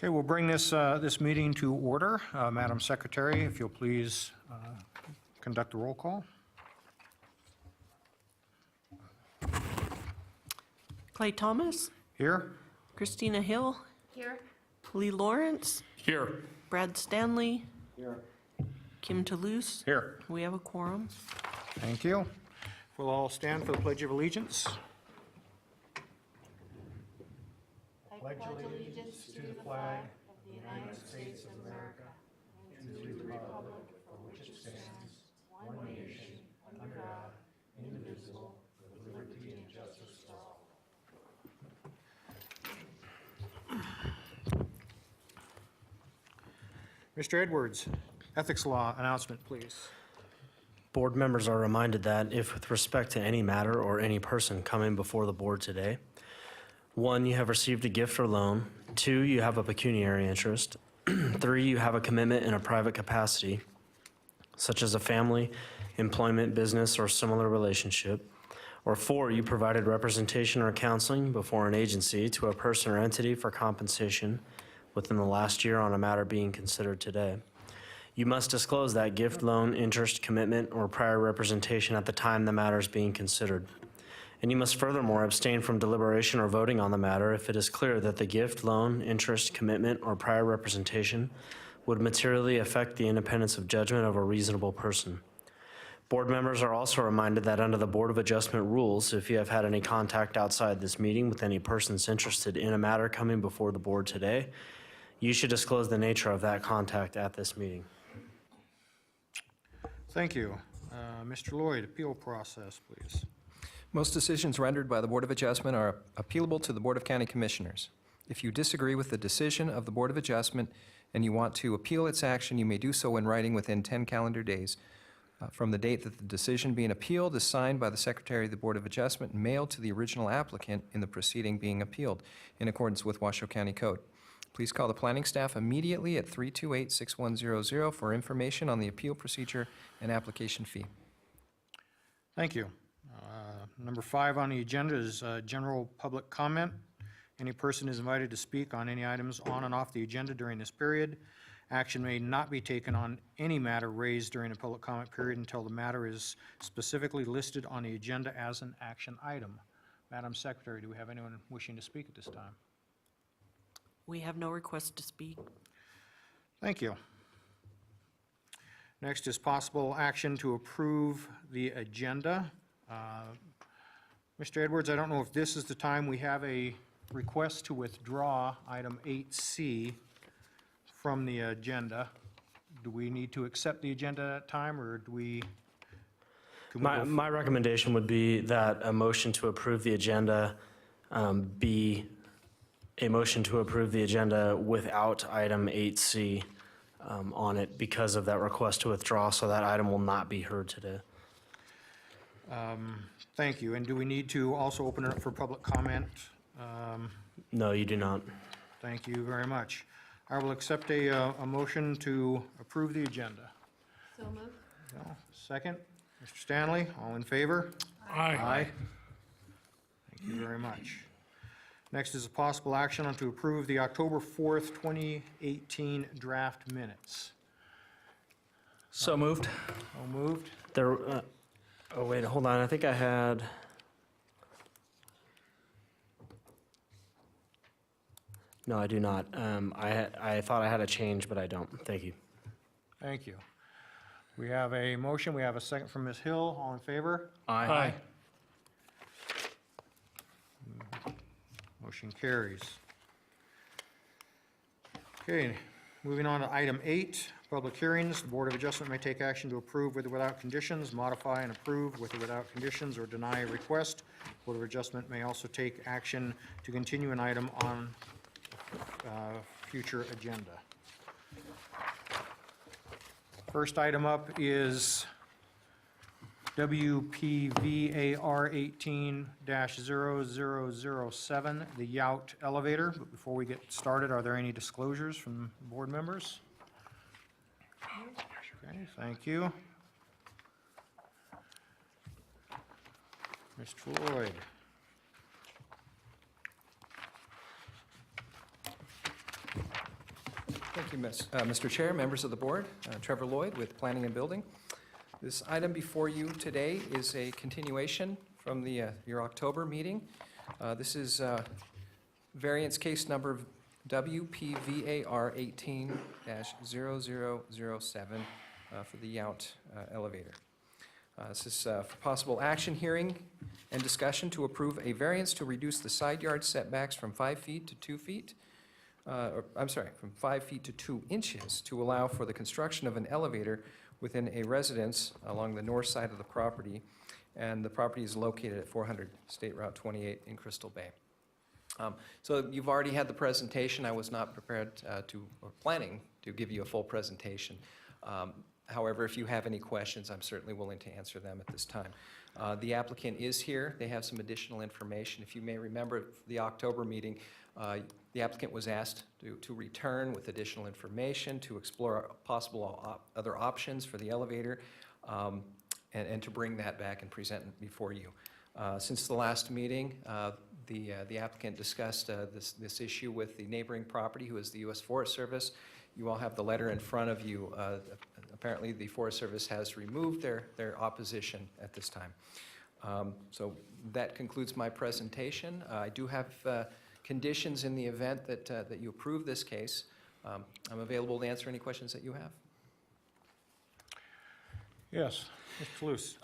Okay, we'll bring this meeting to order. Madam Secretary, if you'll please conduct the roll call. Clay Thomas, Here? Christina Hill, Here. Lee Lawrence, Here. Brad Stanley, Here. Kim Toulouse. Here. We have a quorum. Thank you. We'll all stand for the Pledge of Allegiance. I pledge allegiance to the flag of the United States of America and to the republic for which it stands, one nation, under God, indivisible, with liberty and justice for all. Mr. Edwards, ethics law announcement, please. Board members are reminded that if with respect to any matter or any person coming before the board today, 1, you have received a gift or loan. 2, you have a pecuniary interest. 3, you have a commitment in a private capacity, such as a family, employment, business, or similar relationship. Or 4, you provided representation or counseling before an agency to a person or entity for compensation within the last year on a matter being considered today. You must disclose that gift, loan, interest, commitment, or prior representation at the time the matter is being considered. And you must furthermore abstain from deliberation or voting on the matter if it is clear that the gift, loan, interest, commitment, or prior representation would materially affect the independence of judgment of a reasonable person. Board members are also reminded that under the Board of Adjustment rules, if you have had any contact outside this meeting with any persons interested in a matter coming before the board today, you should disclose the nature of that contact at this meeting. Thank you. Mr. Lloyd, appeal process, please. Most decisions rendered by the Board of Adjustment are appealable to the Board of County Commissioners. If you disagree with the decision of the Board of Adjustment and you want to appeal its action, you may do so in writing within 10 calendar days from the date that the decision being appealed is signed by the Secretary of the Board of Adjustment and mailed to the original applicant in the proceeding being appealed in accordance with Washoe County Code. Please call the planning staff immediately at 328-6100 for information on the appeal procedure and application fee. Thank you. Number 5 on the agenda is general public comment. Any person is invited to speak on any items on and off the agenda during this period. Action may not be taken on any matter raised during the public comment period until the matter is specifically listed on the agenda as an action item. Madam Secretary, do we have anyone wishing to speak at this time? We have no request to speak. Thank you. Next is possible action to approve the agenda. Mr. Edwards, I don't know if this is the time. We have a request to withdraw item 8C from the agenda. Do we need to accept the agenda at that time, or do we? My recommendation would be that a motion to approve the agenda be a motion to approve the agenda without item 8C on it because of that request to withdraw, so that item will not be heard today. Thank you. And do we need to also open it up for public comment? No, you do not. Thank you very much. I will accept a motion to approve the agenda. So moved. Second, Mr. Stanley, all in favor? Aye. Thank you very much. Next is a possible action on to approve the October 4th, 2018 draft minutes. So moved. So moved. There. Oh wait, hold on. I think I had. No, I do not. I thought I had a change, but I don't. Thank you. Thank you. We have a motion. We have a second from Ms. Hill. All in favor? Aye. Motion carries. Okay, moving on to item 8, public hearings. The Board of Adjustment may take action to approve with or without conditions, modify and approve with or without conditions, or deny a request. Board of Adjustment may also take action to continue an item on future agenda. First item up is WPVAR 18-0007, the Yout elevator. But before we get started, are there any disclosures from board members? Okay, thank you. Mr. Lloyd. Thank you, Mr. Chair, members of the board. Trevor Lloyd with Planning and Building. This item before you today is a continuation from your October meeting. This is variance case number WPVAR 18-0007 for the Yount elevator. This is for possible action, hearing, and discussion to approve a variance to reduce the side yard setbacks from 5 feet to 2 feet, from 5 feet to 2 inches to allow for the construction of an elevator within a residence along the north side of the property, and the property is located at 400 State Route 28 in Crystal Bay. So you've already had the presentation. I was not prepared or planning to give you a full presentation. However, if you have any questions, I'm certainly willing to answer them at this time. The applicant is here. They have some additional information. If you may remember the October meeting, the applicant was asked to return with additional information to explore possible other options for the elevator, and to bring that back and present it before you. Since the last meeting, the applicant discussed this issue with the neighboring property, who is the U.S. Forest Service. You all have the letter in front of you. Apparently, the Forest Service has removed their opposition at this time. So that concludes my presentation. I do have conditions in the event that you approve this case. I'm available to answer any questions that you have. Yes, Mr. Luce.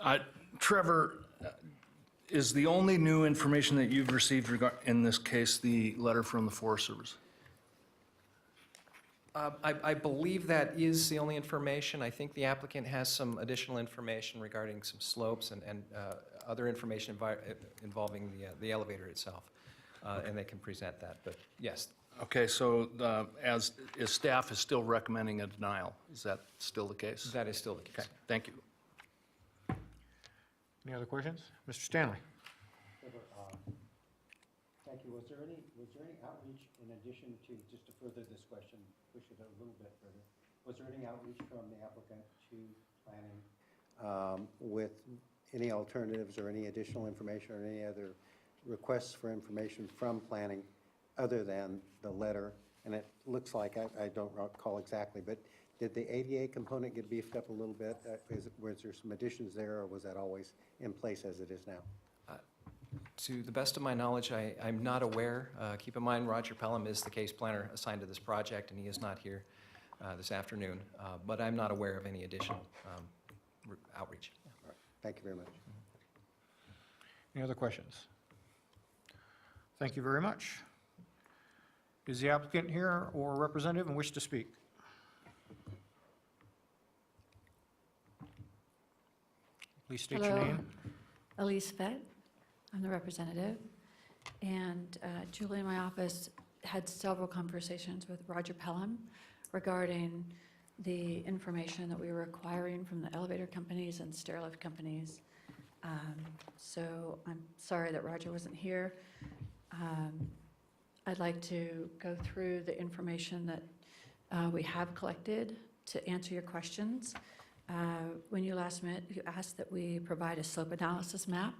Trevor, is the only new information that you've received in this case the letter from the Forest Service? I believe that is the only information. I think the applicant has some additional information regarding some slopes and other information involving the elevator itself, and they can present that, but yes. Okay, so staff is still recommending a denial. Is that still the case? That is still the case. Okay, thank you. Any other questions? Mr. Stanley? Thank you. Was there any outreach in addition to, just to further this question, push it a little bit further, was there any outreach from the applicant to planning with any alternatives or any additional information or any other requests for information from planning other than the letter? And it looks like, I don't recall exactly, but did the ADA component get beefed up a little bit? Was there some additions there, or was that always in place as it is now? To the best of my knowledge, I'm not aware. Keep in mind, Roger Pelham is the case planner assigned to this project, and he is not here this afternoon. But I'm not aware of any additional outreach. All right. Thank you very much. Any other questions? Thank you very much. Is the applicant here or representative and wish to speak? Please state your Hello. name. Elise Fett, I'm the representative, and Julie in my office had several conversations with Roger Pelham regarding the information that we were acquiring from the elevator companies and stairlift companies. So I'm sorry that Roger wasn't here. I'd like to go through the information that we have collected to answer your questions. When you last met, you asked that we provide a slope analysis map,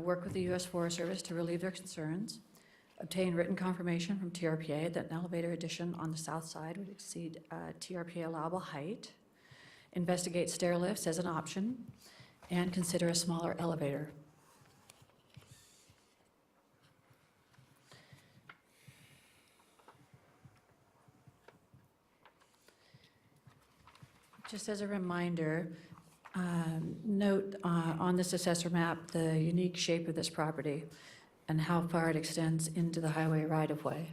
work with the U.S. Forest Service to relieve their concerns, obtain written confirmation from TRPA that an elevator addition on the south side would exceed TRPA allowable height, investigate stair lifts as an option, and consider a smaller elevator. Just as a reminder, note on this assessor map the unique shape of this property and how far it extends into the highway right-of-way.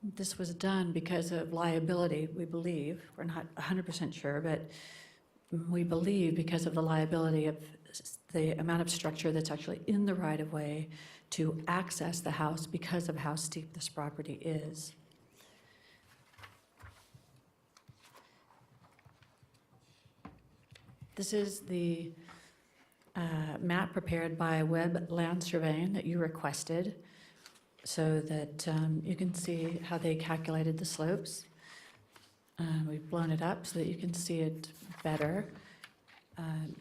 This was done because of liability, we believe. We're not 100% sure, but we believe because of the liability of the amount of structure that's actually in the right-of-way to access the house because of how steep this property is. This is the map prepared by Webb Land Surveying that you requested so that you can see how they calculated the slopes. We've blown it up so that you can see it better.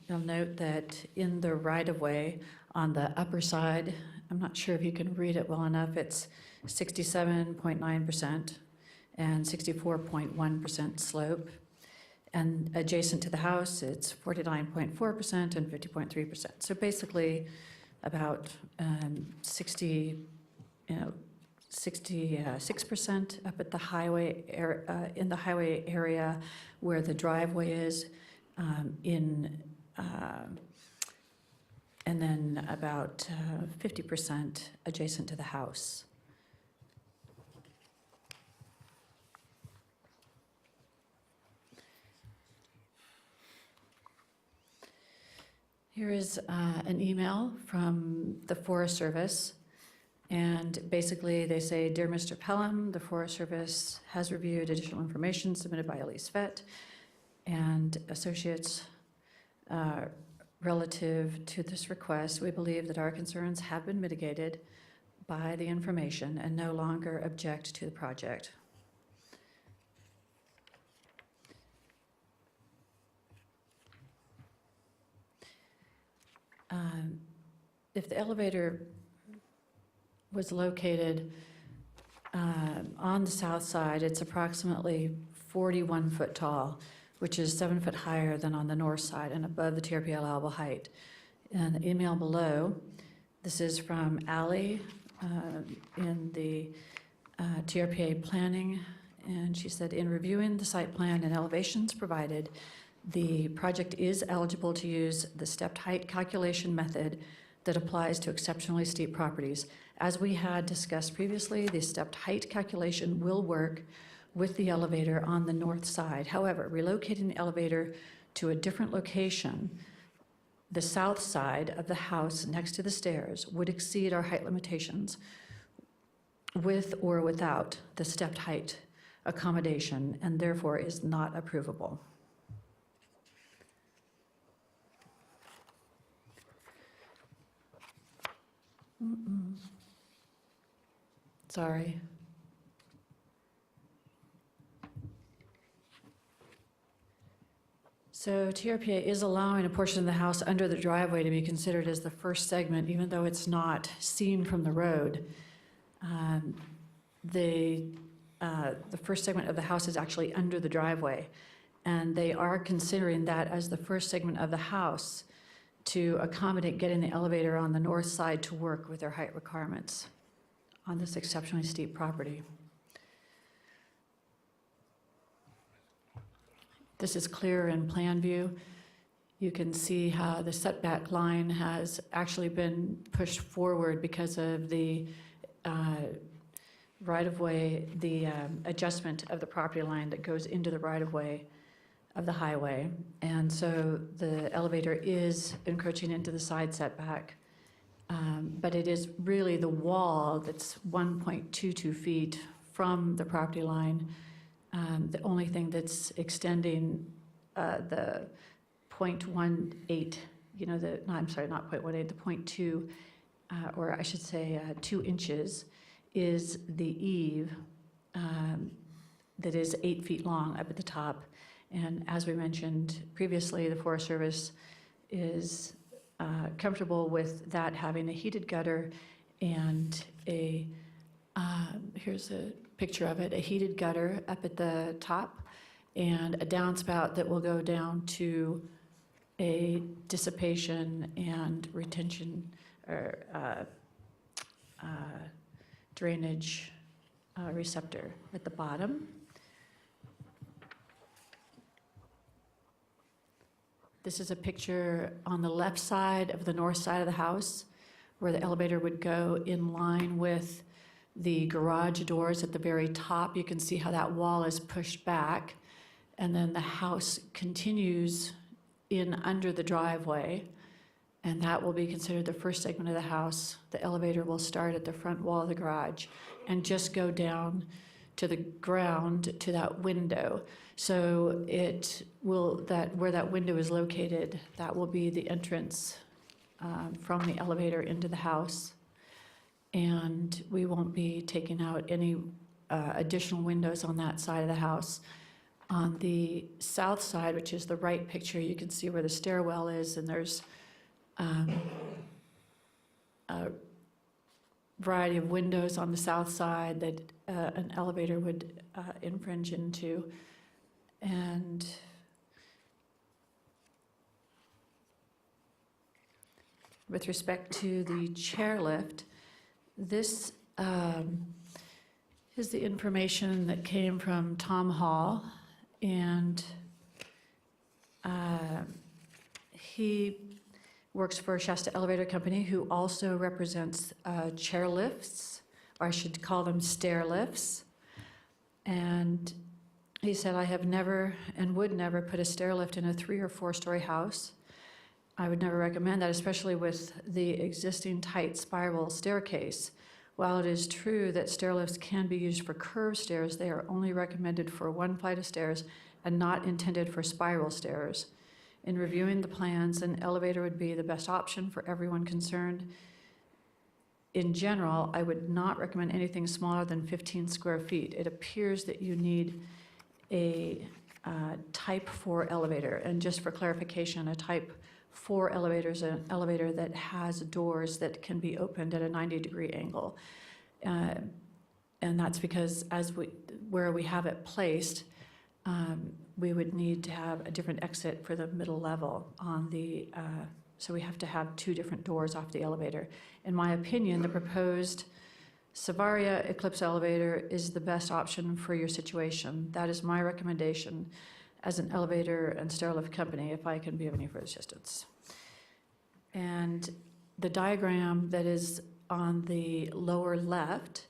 You'll note that in the right-of-way on the upper side, I'm not sure if you can read it well enough, it's 67.9% and 64.1% slope. And adjacent to the house, it's 49.4% and 50.3%. So basically, about 66% up at the highway, in the highway area where the driveway is, and then about 50% adjacent to the house. Here is an email from the Forest Service, and basically they say, "Dear Mr. Pelham, the Forest Service has reviewed additional information submitted by Elise Fett and Associates relative to this request. We believe that our concerns have been mitigated by the information and no longer object to the project." If the elevator was located on the south side, it's approximately 41 foot tall, which is 7 foot higher than on the north side and above the TRP allowable height. And the email below, this is from Ally in the TRPA planning, and she said, "In reviewing the site plan and elevations provided, the project is eligible to use the stepped height calculation method that applies to exceptionally steep properties. As we had discussed previously, the stepped height calculation will work with the elevator on the north side. However, relocating the elevator to a different location, the south side of the house next to the stairs, would exceed our height limitations with or without the stepped height accommodation, and therefore is not approvable." Sorry. So TRPA is allowing a portion of the house under the driveway to be considered as the first segment, even though it's not seen from the road. The first segment of the house is actually under the driveway, and they are considering that as the first segment of the house to accommodate getting the elevator on the north side to work with their height requirements on this exceptionally steep property. This is clear in plan view. You can see how the setback line has actually been pushed forward because of the right-of-way, the adjustment of the property line that goes into the right-of-way of the highway. And so the elevator is encroaching into the side setback. But it is really the wall that's 1.22 feet from the property line. The only thing that's extending the 0.18, I'm sorry, not 0.18, the 0.2, or I should say 2 inches, is the eave that is 8 feet long up at the top. And as we mentioned previously, the Forest Service is comfortable with that having a heated gutter and here's a picture of it, a heated gutter up at the top and a downspout that will go down to a dissipation and retention or drainage receptor at the bottom. This is a picture on the left side of the north side of the house where the elevator would go in line with the garage doors at the very top. You can see how that wall is pushed back, and then the house continues in under the driveway, and that will be considered the first segment of the house. The elevator will start at the front wall of the garage and just go down to the ground to that window. So it will, where that window is located, that will be the entrance from the elevator into the house. And we won't be taking out any additional windows on that side of the house. On the south side, which is the right picture, you can see where the stairwell is, and there's a variety of windows on the south side that an elevator would infringe into. And with respect to the chairlift, this is the information that came from Tom Hall, and he works for Shasta Elevator Company, who also represents chairlifts, or I should call them stair lifts. And he said, I have never and would never put a stair lift in a 3 or 4 story house. I would never recommend that, especially with the existing tight spiral staircase. While it is true that stair lifts can be used for curved stairs, they are only recommended for 1 flight of stairs and not intended for spiral stairs. In reviewing the plans, an elevator would be the best option for everyone concerned. In general, I would not recommend anything smaller than 15 square feet. It appears that you need a type 4 elevator. And just for clarification, a type 4 elevator is an elevator that has doors that can be opened at a 90-degree angle. And that's because where we have it placed, we would need to have a different exit for the middle level on the, so we have to have 2 different doors off the elevator. In my opinion, the proposed Savaria Eclipse elevator is the best option for your situation. That is my recommendation as an elevator and stairlift company, if I can be of any further assistance. And the diagram that is on the lower left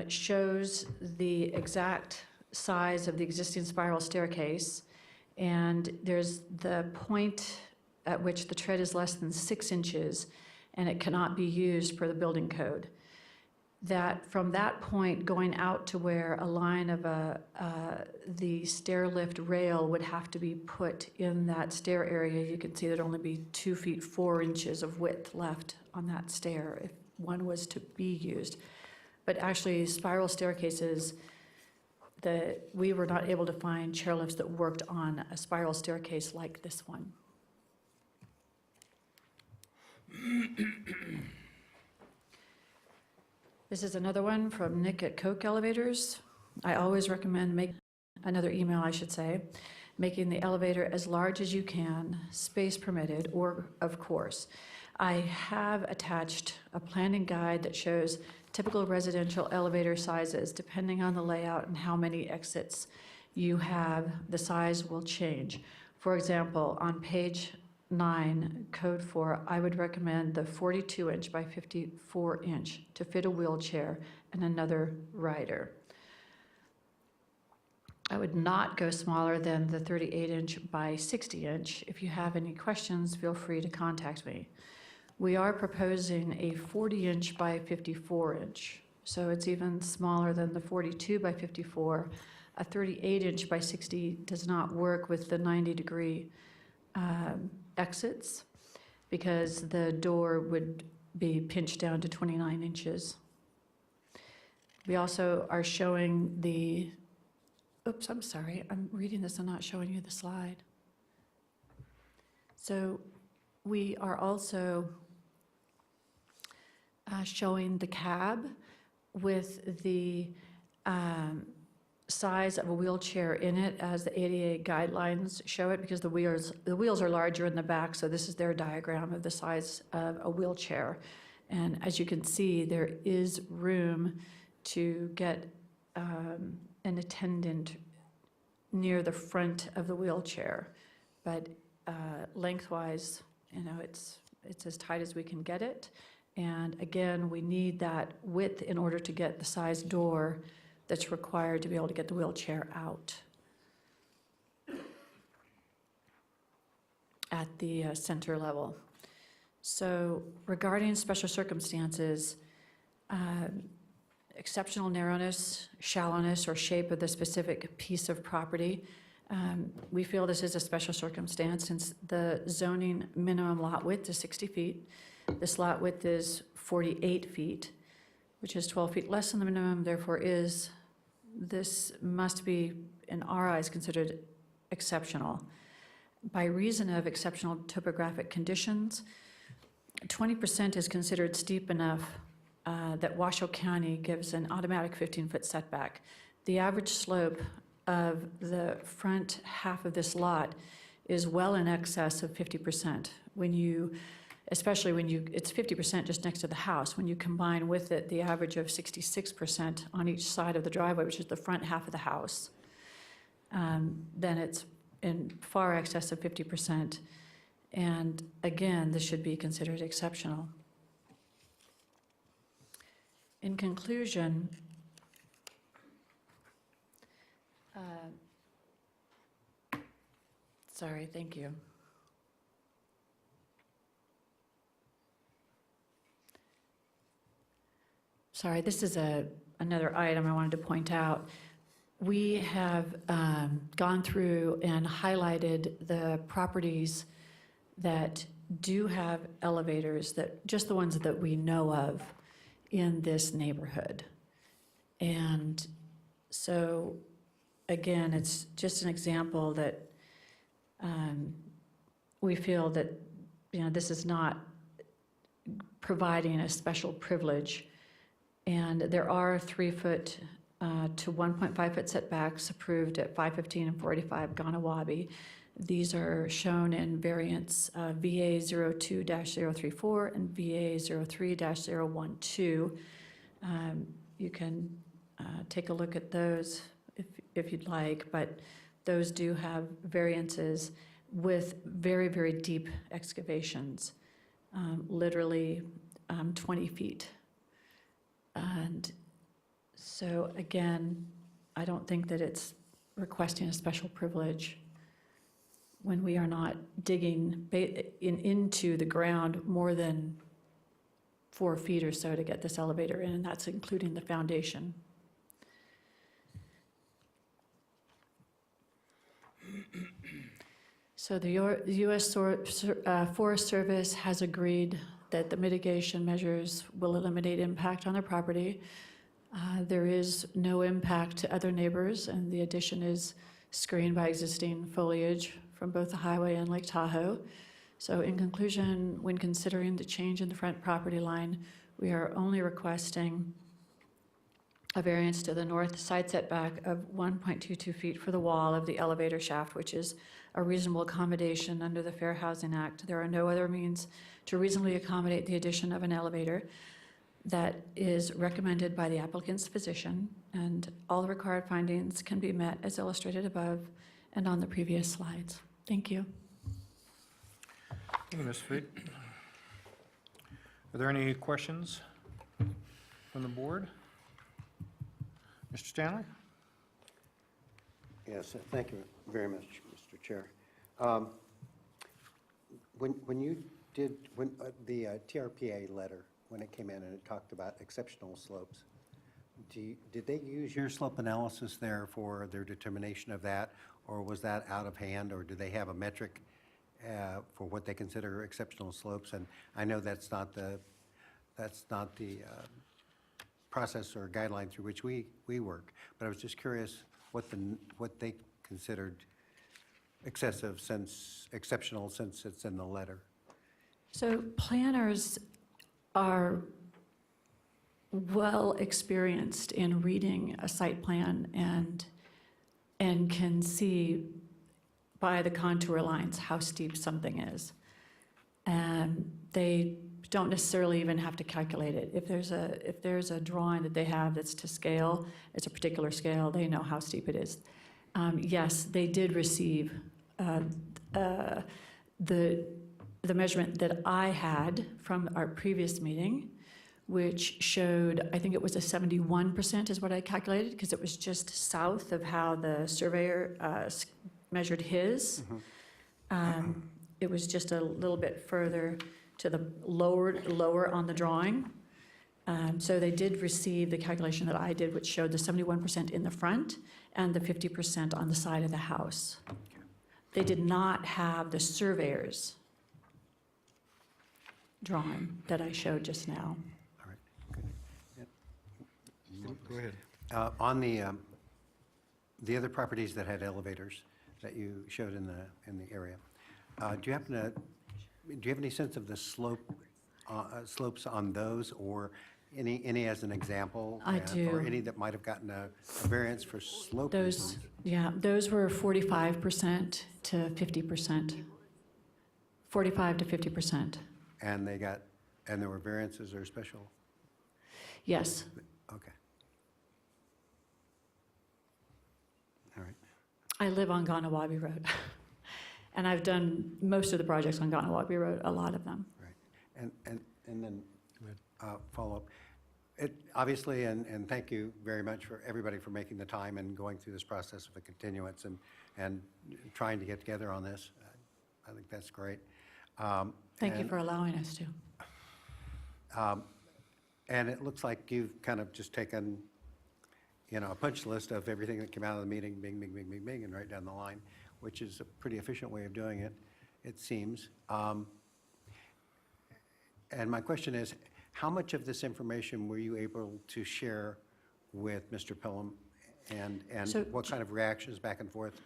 shows the exact size of the existing spiral staircase, and there's the point at which the tread is less than 6 inches, and it cannot be used per the building code. That from that point going out to where a line of the stair lift rail would have to be put in that stair area, you can see there'd only be 2 feet 4 inches of width left on that stair if one was to be used. But actually, spiral staircases, we were not able to find chairlifts that worked on a spiral staircase like this one. This is another one from Nick at Coke Elevators. I always recommend another email, I should say, making the elevator as large as you can, space permitted, or of course. I have attached a planning guide that shows typical residential elevator sizes. Depending on the layout and how many exits you have, the size will change. For example, on page 9, code 4, I would recommend the 42-inch by 54-inch to fit a wheelchair and another rider. I would not go smaller than the 38-inch by 60-inch. If you have any questions, feel free to contact me. We are proposing a 40-inch by 54-inch, so it's even smaller than the 42 by 54. A 38-inch by 60 does not work with the 90-degree exits because the door would be pinched down to 29 inches. We also are showing the, oops, I'm sorry, I'm reading this, I'm not showing you the slide. So we are also showing the cab with the size of a wheelchair in it as the ADA guidelines show it, because the wheels are larger in the back, so this is their diagram of the size of a wheelchair. And as you can see, there is room to get an attendant near the front of the wheelchair, but lengthwise, you know, it's as tight as we can get it. And again, we need that width in order to get the size door that's required to be able to get the wheelchair out at the center level. So regarding special circumstances, exceptional narrowness, shallowness, or shape of the specific piece of property, we feel this is a special circumstance since the zoning minimum lot width is 60 feet. This lot width is 48 feet, which is 12 feet less than the minimum, therefore this must be in our eyes, considered exceptional. By reason of exceptional topographic conditions, 20% is considered steep enough that Washoe County gives an automatic 15-foot setback. The average slope of the front half of this lot is well in excess of 50%. Especially when it's 50% just next to the house. When you combine with it the average of 66% on each side of the driveway, which is the front half of the house, then it's in far excess of 50%. And again, this should be considered exceptional. In conclusion, sorry, thank you. Sorry, this is another item I wanted to point out. We have gone through and highlighted the properties that do have elevators, just the ones that we know of in this neighborhood. And so, again, it's just an example that we feel that, this is not providing a special privilege. And there are 3-foot to 1.5-foot setbacks approved at 515 and 485 Ganawabi. These are shown in variants VA 02-034 and VA 03-012. You can take a look at those if you'd like, but those do have variances with very, very deep excavations, literally 20 feet. And so, again, I don't think that it's requesting a special privilege when we are not digging into the ground more than 4 feet or so to get this elevator in, and that's including the foundation. So the U.S. Forest Service has agreed that the mitigation measures will eliminate impact on their property. There is no impact to other neighbors, and the addition is screened by existing foliage from both the highway and Lake Tahoe. So in conclusion, when considering the change in the front property line, we are only requesting a variance to the north side setback of 1.22 feet for the wall of the elevator shaft, which is a reasonable accommodation under the Fair Housing Act. There are no other means to reasonably accommodate the addition of an elevator that is recommended by the applicant's physician, and all the required findings can be met as illustrated above and on the previous slides. Thank you. Thank you, Ms. Freed. Are there any questions from the board? Mr. Stanley? Yes, thank you very much, Mr. Chair. When you did, the TRPA letter, when it came in and it talked about exceptional slopes, did they use your slope analysis there for their determination of that, or was that out of hand, or do they have a metric for what they consider exceptional slopes? And I know that's not the process or guideline through which we work, but I was just curious what they considered exceptional since it's in the letter. So planners are well experienced in reading a site plan and can see by the contour lines how steep something is. And they don't necessarily even have to calculate it. If there's a drawing that they have that's to scale, it's a particular scale, they know how steep it is. Yes, they did receive the measurement that I had from our previous meeting, which showed, I think it was a 71% is what I calculated, because it was just south of how the surveyor measured his. It was just a little bit further to the lower on the drawing. So they did receive the calculation that I did, which showed the 71% in the front and the 50% on the side of the house. They did not have the surveyor's drawing that I showed just now. All right, good. Go ahead. On the the other properties that had elevators that you showed in the area, do you happen to, do you have any sense of the slopes on those, or any as an example? I Or do. any that might have gotten a variance for slope Those, reasons? yeah, those were 45% to 50%. 45 to 50%. And there were variances or special? Yes. Okay. All right. I live on Ganawabi Road. And I've done most of the projects on Ganawabi Road, a lot of them. Right. And then follow up. Obviously, and thank you very much for everybody for making the time and going through this process of a continuance and trying to get together on this. I think that's great. Thank you And- for allowing us to. And it looks like you've kind of just taken, a punch list of everything that came out of the meeting, bing, bing, bing, bing, bing, and right down the line, which is a pretty efficient way of doing it, it seems. And my question is, how much of this information were you able to share with Mr. Pelham? And So- what kind of reactions back and forth?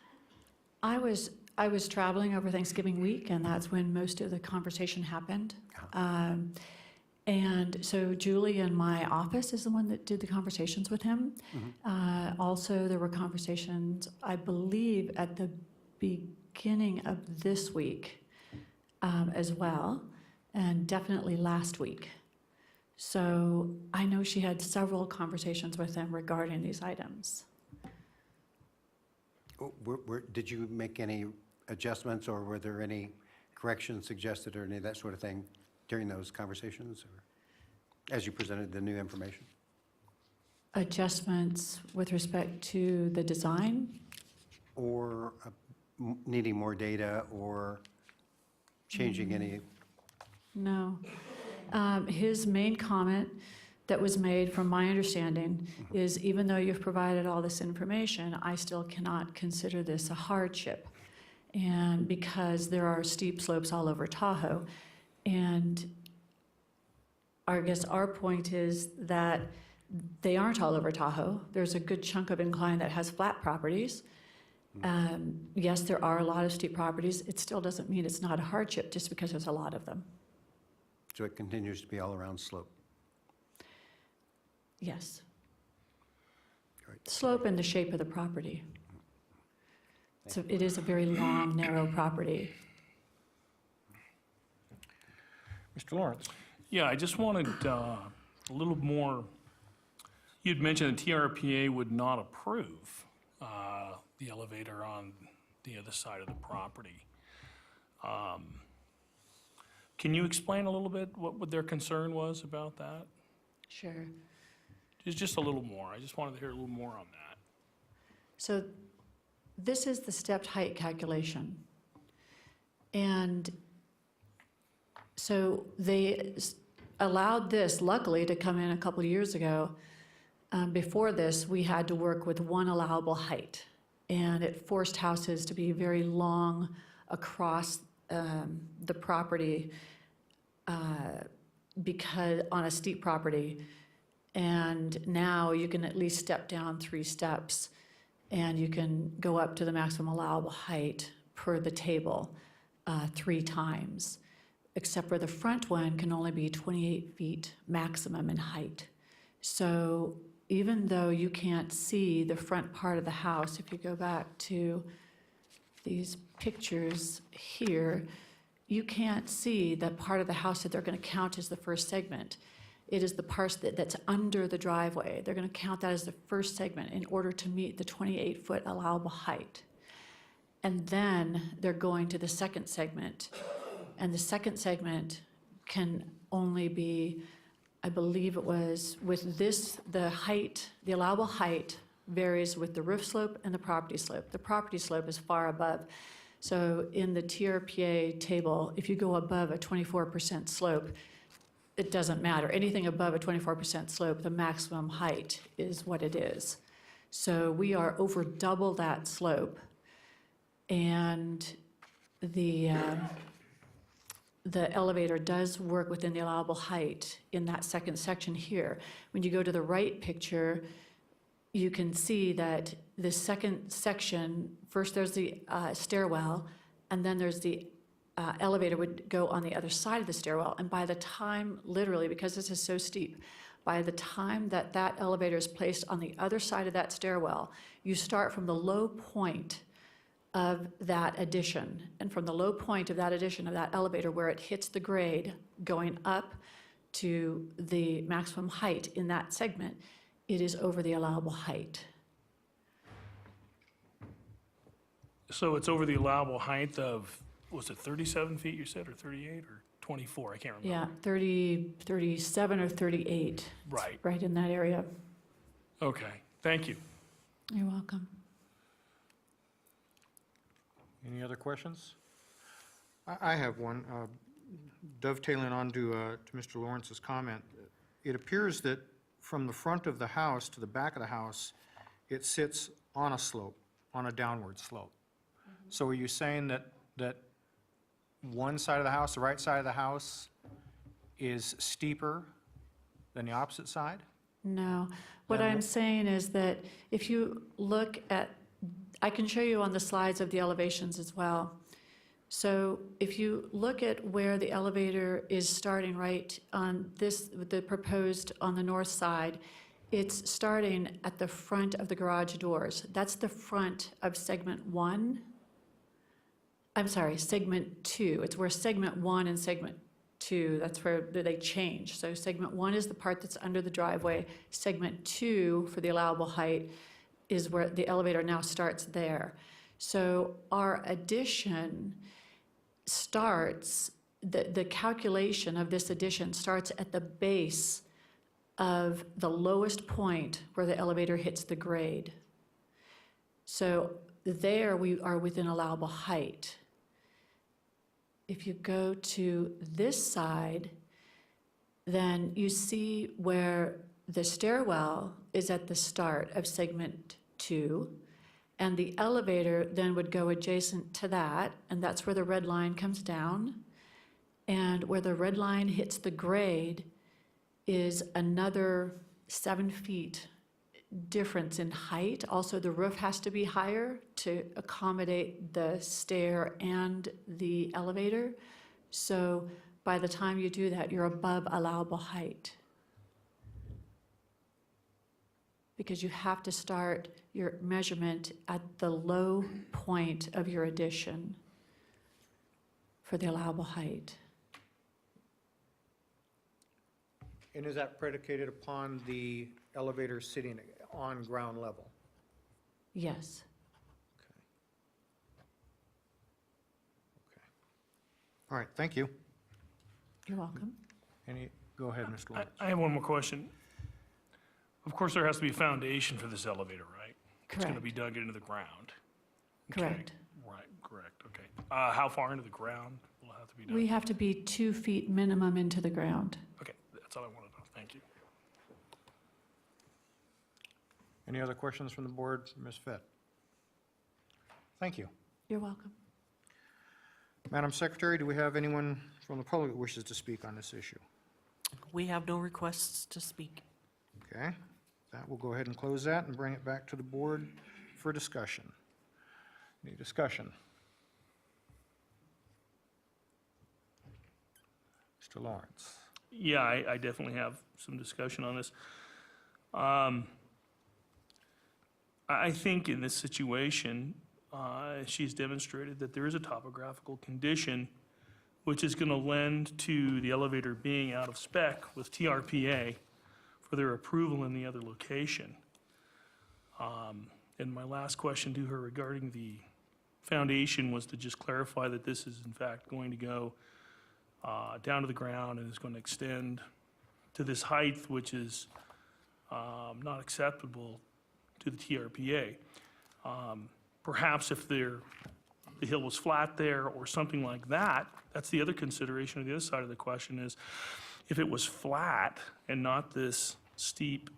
I was traveling over Thanksgiving week, and that's when most of the conversation happened. And so Julie in my office is the one that did the conversations with him. Also, there were conversations, I believe, at the beginning of this week as well, and definitely last week. So I know she had several conversations with him regarding these items. Did you make any adjustments, or were there any corrections suggested or any of that sort of thing during those conversations, or as you presented the new information? Adjustments with respect to the design? Or needing more data, or changing any? No. His main comment that was made, from my understanding, is even though you've provided all this information, I still cannot consider this a hardship. And because there are steep slopes all over Tahoe. And I guess our point is that they aren't all over Tahoe. There's a good chunk of incline that has flat properties. Yes, there are a lot of steep properties. It still doesn't mean it's not a hardship just because there's a lot of them. So it continues to be all around slope? Yes. Great. Slope and the shape of the property. So it is a very long, narrow property. Mr. Lawrence? Yeah, I just wanted a little more, you'd mentioned the TRPA would not approve the elevator on the other side of the property. Can you explain a little bit what their concern was about that? Sure. Just a little more. I just wanted to hear a little more on that. So this is the stepped height calculation. And so they allowed this, luckily, to come in a couple of years ago. Before this, we had to work with one allowable height. And it forced houses to be very long across the property because on a steep property. And now you can at least step down 3 steps, and you can go up to the maximum allowable height per the table 3 times, except for the front one can only be 28 feet maximum in height. So even though you can't see the front part of the house, if you go back to these pictures here, you can't see the part of the house that they're going to count as the first segment. It is the part that's under the driveway. They're going to count that as the first segment in order to meet the 28-foot allowable height. And then they're going to the second segment. And the second segment can only be, I believe it was, with this, the height, the allowable height varies with the roof slope and the property slope. The property slope is far above. So in the TRPA table, if you go above a 24% slope, it doesn't matter. Anything above a 24% slope, the maximum height is what it is. So we are over double that slope. And the elevator does work within the allowable height in that second section here. When you go to the right picture, you can see that the second section, first there's the stairwell, and then there's the elevator would go on the other side of the stairwell. And by the time, literally, because this is so steep, by the time that that elevator is placed on the other side of that stairwell, you start from the low point of that addition. And from the low point of that addition of that elevator where it hits the grade going up to the maximum height in that segment, it is over the allowable height. So it's over the allowable height of, was it 37 feet you said, or 38, or 24? I can't remember. Yeah, 37 or 38. Right. Right in that area. Okay, thank you. You're welcome. Any other questions? I have one. Dovetailing on to Mr. Lawrence's comment, it appears that from the front of the house to the back of the house, it sits on a slope, on a downward slope. So are you saying that one side of the house, the right side of the house, is steeper than the opposite side? No. What Then I'm saying is that if you look at, I can show you on the slides of the elevations as well. So if you look at where the elevator is starting right on this, the proposed on the north side, it's starting at the front of the garage doors. That's the front of segment 1. I'm sorry, segment 2. It's where segment 1 and segment 2, that's where they change. So segment 1 is the part that's under the driveway. Segment 2 for the allowable height is where the elevator now starts there. So our addition starts, the calculation of this addition starts at the base of the lowest point where the elevator hits the grade. So there we are within allowable height. If you go to this side, then you see where the stairwell is at the start of segment 2, and the elevator then would go adjacent to that, and that's where the red line comes down. And where the red line hits the grade is another 7 feet difference in height. Also, the roof has to be higher to accommodate the stair and the elevator. So by the time you do that, you're above allowable height. Because you have to start your measurement at the low point of your addition for the allowable height. And is that predicated upon the elevator sitting on ground level? Yes. Okay. All right, thank you. You're welcome. Go ahead, Mr. Lawrence. I have one more question. Of course, there has to be a foundation for this elevator, right? It's going to Correct. be dug into the ground. Okay. Correct. Right, correct, okay. How far into the ground will it have to be dug? We have to be 2 feet minimum into the ground. Okay, that's all I wanted to know. Thank you. Any other questions from the board, Ms. Fett? Thank you. You're welcome. Madam Secretary, do we have anyone from the public that wishes to speak on this issue? We have no requests to speak. Okay, that we'll go ahead and close that and bring it back to the board for discussion. Any discussion? Mr. Lawrence. Yeah, I definitely have some discussion on this. I think in this situation, she's demonstrated that there is a topographical condition which is going to lend to the elevator being out of spec with TRPA for their approval in the other location. And my last question to her regarding the foundation was to just clarify that this is in fact going to go down to the ground and is going to extend to this height, which is not acceptable to the TRPA. Perhaps if the hill was flat there or something like that, that's the other consideration. On the other side of the question is, if it was flat and not this steep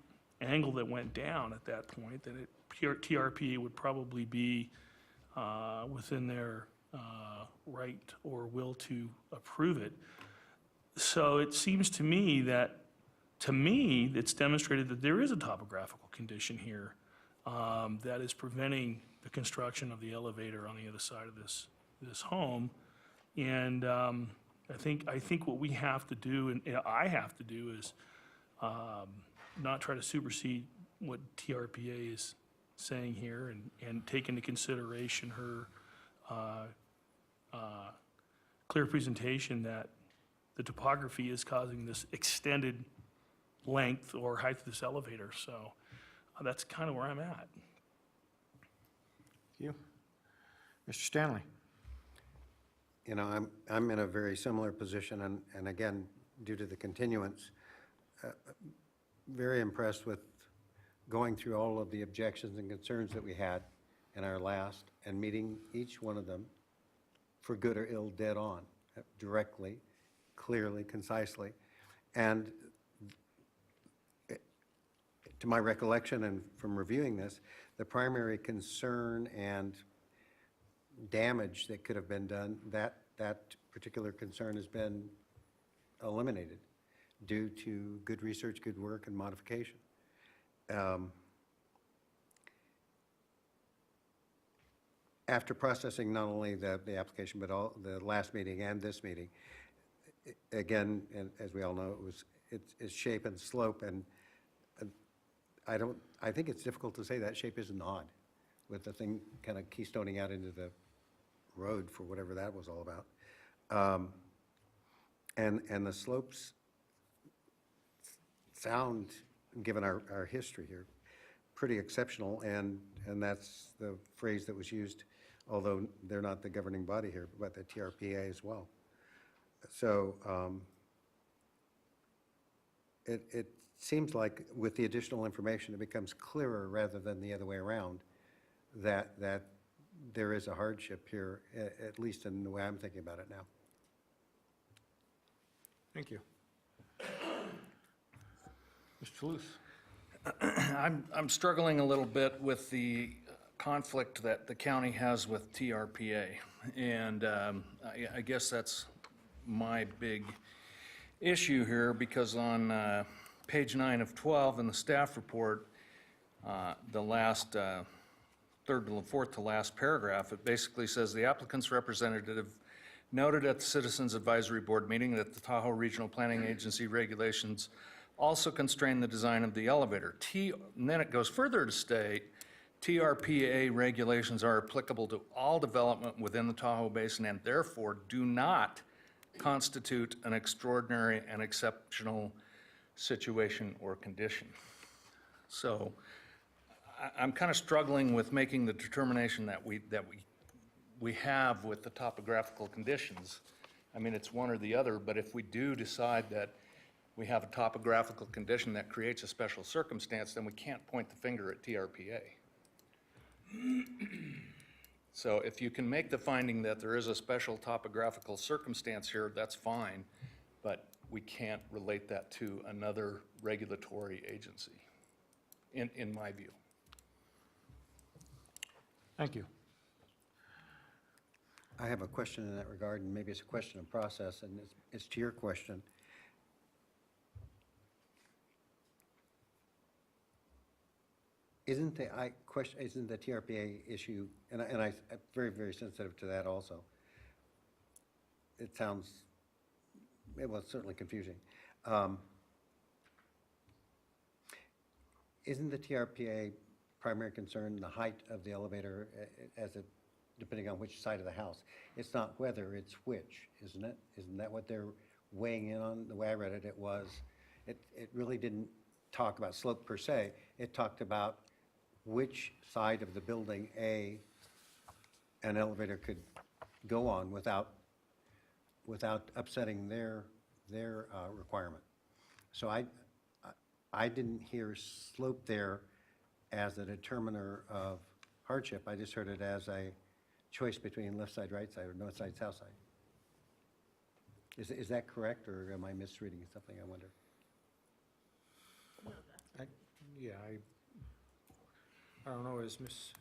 angle that went down at that point, then TRPA would probably be within their right or will to approve it. So it seems to me that, it's demonstrated that there is a topographical condition here that is preventing the construction of the elevator on the other side of this home. And I think what we have to do, and I have to do, is not try to supersede what TRPA is saying here and take into consideration her clear presentation that the topography is causing this extended length or height of this elevator. So that's kind of where I'm at. Thank you. Mr. Stanley? You know, I'm in a very similar position, and again, due to the continuance, very impressed with going through all of the objections and concerns that we had in our last, and meeting each one of them for good or ill dead on, directly, clearly, concisely. And to my recollection and from reviewing this, the primary concern and damage that could have been done, that particular concern has been eliminated due to good research, good work, and modification. After processing not only the application, but all the last meeting and this meeting, again, and as we all know, it's shape and slope, and I think it's difficult to say that shape isn't odd, with the thing kind of keystoning out into the road for whatever that was all about. And the slopes sound, given our history here, pretty exceptional, and that's the phrase that was used, although they're not the governing body here, but the TRPA as well. So it seems like with the additional information, it becomes clearer rather than the other way around, that there is a hardship here, at least in the way I'm thinking about it now. Thank you. Mr. Toulouse? I'm struggling a little bit with the conflict that the county has with TRPA. And I guess that's my big issue here, because on page 9 of 12 in the staff report, the last third to fourth to last paragraph, it basically says the applicant's representative noted at the Citizens Advisory Board meeting that the Tahoe Regional Planning Agency regulations also constrain the design of the elevator. And then it goes further to state, TRPA regulations are applicable to all development within the Tahoe Basin and therefore do not constitute an extraordinary and exceptional situation or condition. So I'm kind of struggling with making the determination that we have with the topographical conditions. I mean, it's one or the other, but if we do decide that we have a topographical condition that creates a special circumstance, then we can't point the finger at TRPA. So if you can make the finding that there is a special topographical circumstance here, that's fine, but we can't relate that to another regulatory agency, in my view. Thank you. I have a question in that regard, and maybe it's a question of process, and it's to your question. Isn't the TRPA issue, and I'm very, very sensitive to that also. It sounds, well, it's certainly confusing. Isn't the TRPA primary concern the height of the elevator depending on which side of the house? It's not whether, it's which, isn't it? Isn't that what they're weighing in on? The way I read it, it really didn't talk about slope per se. It talked about which side of the building an elevator could go on without upsetting their requirement. So I didn't hear slope there as a determiner of hardship. I just heard it as a choice between left side, right side, or north side, south side. Is that correct, or am I misreading something, I wonder? I don't know, is Ms.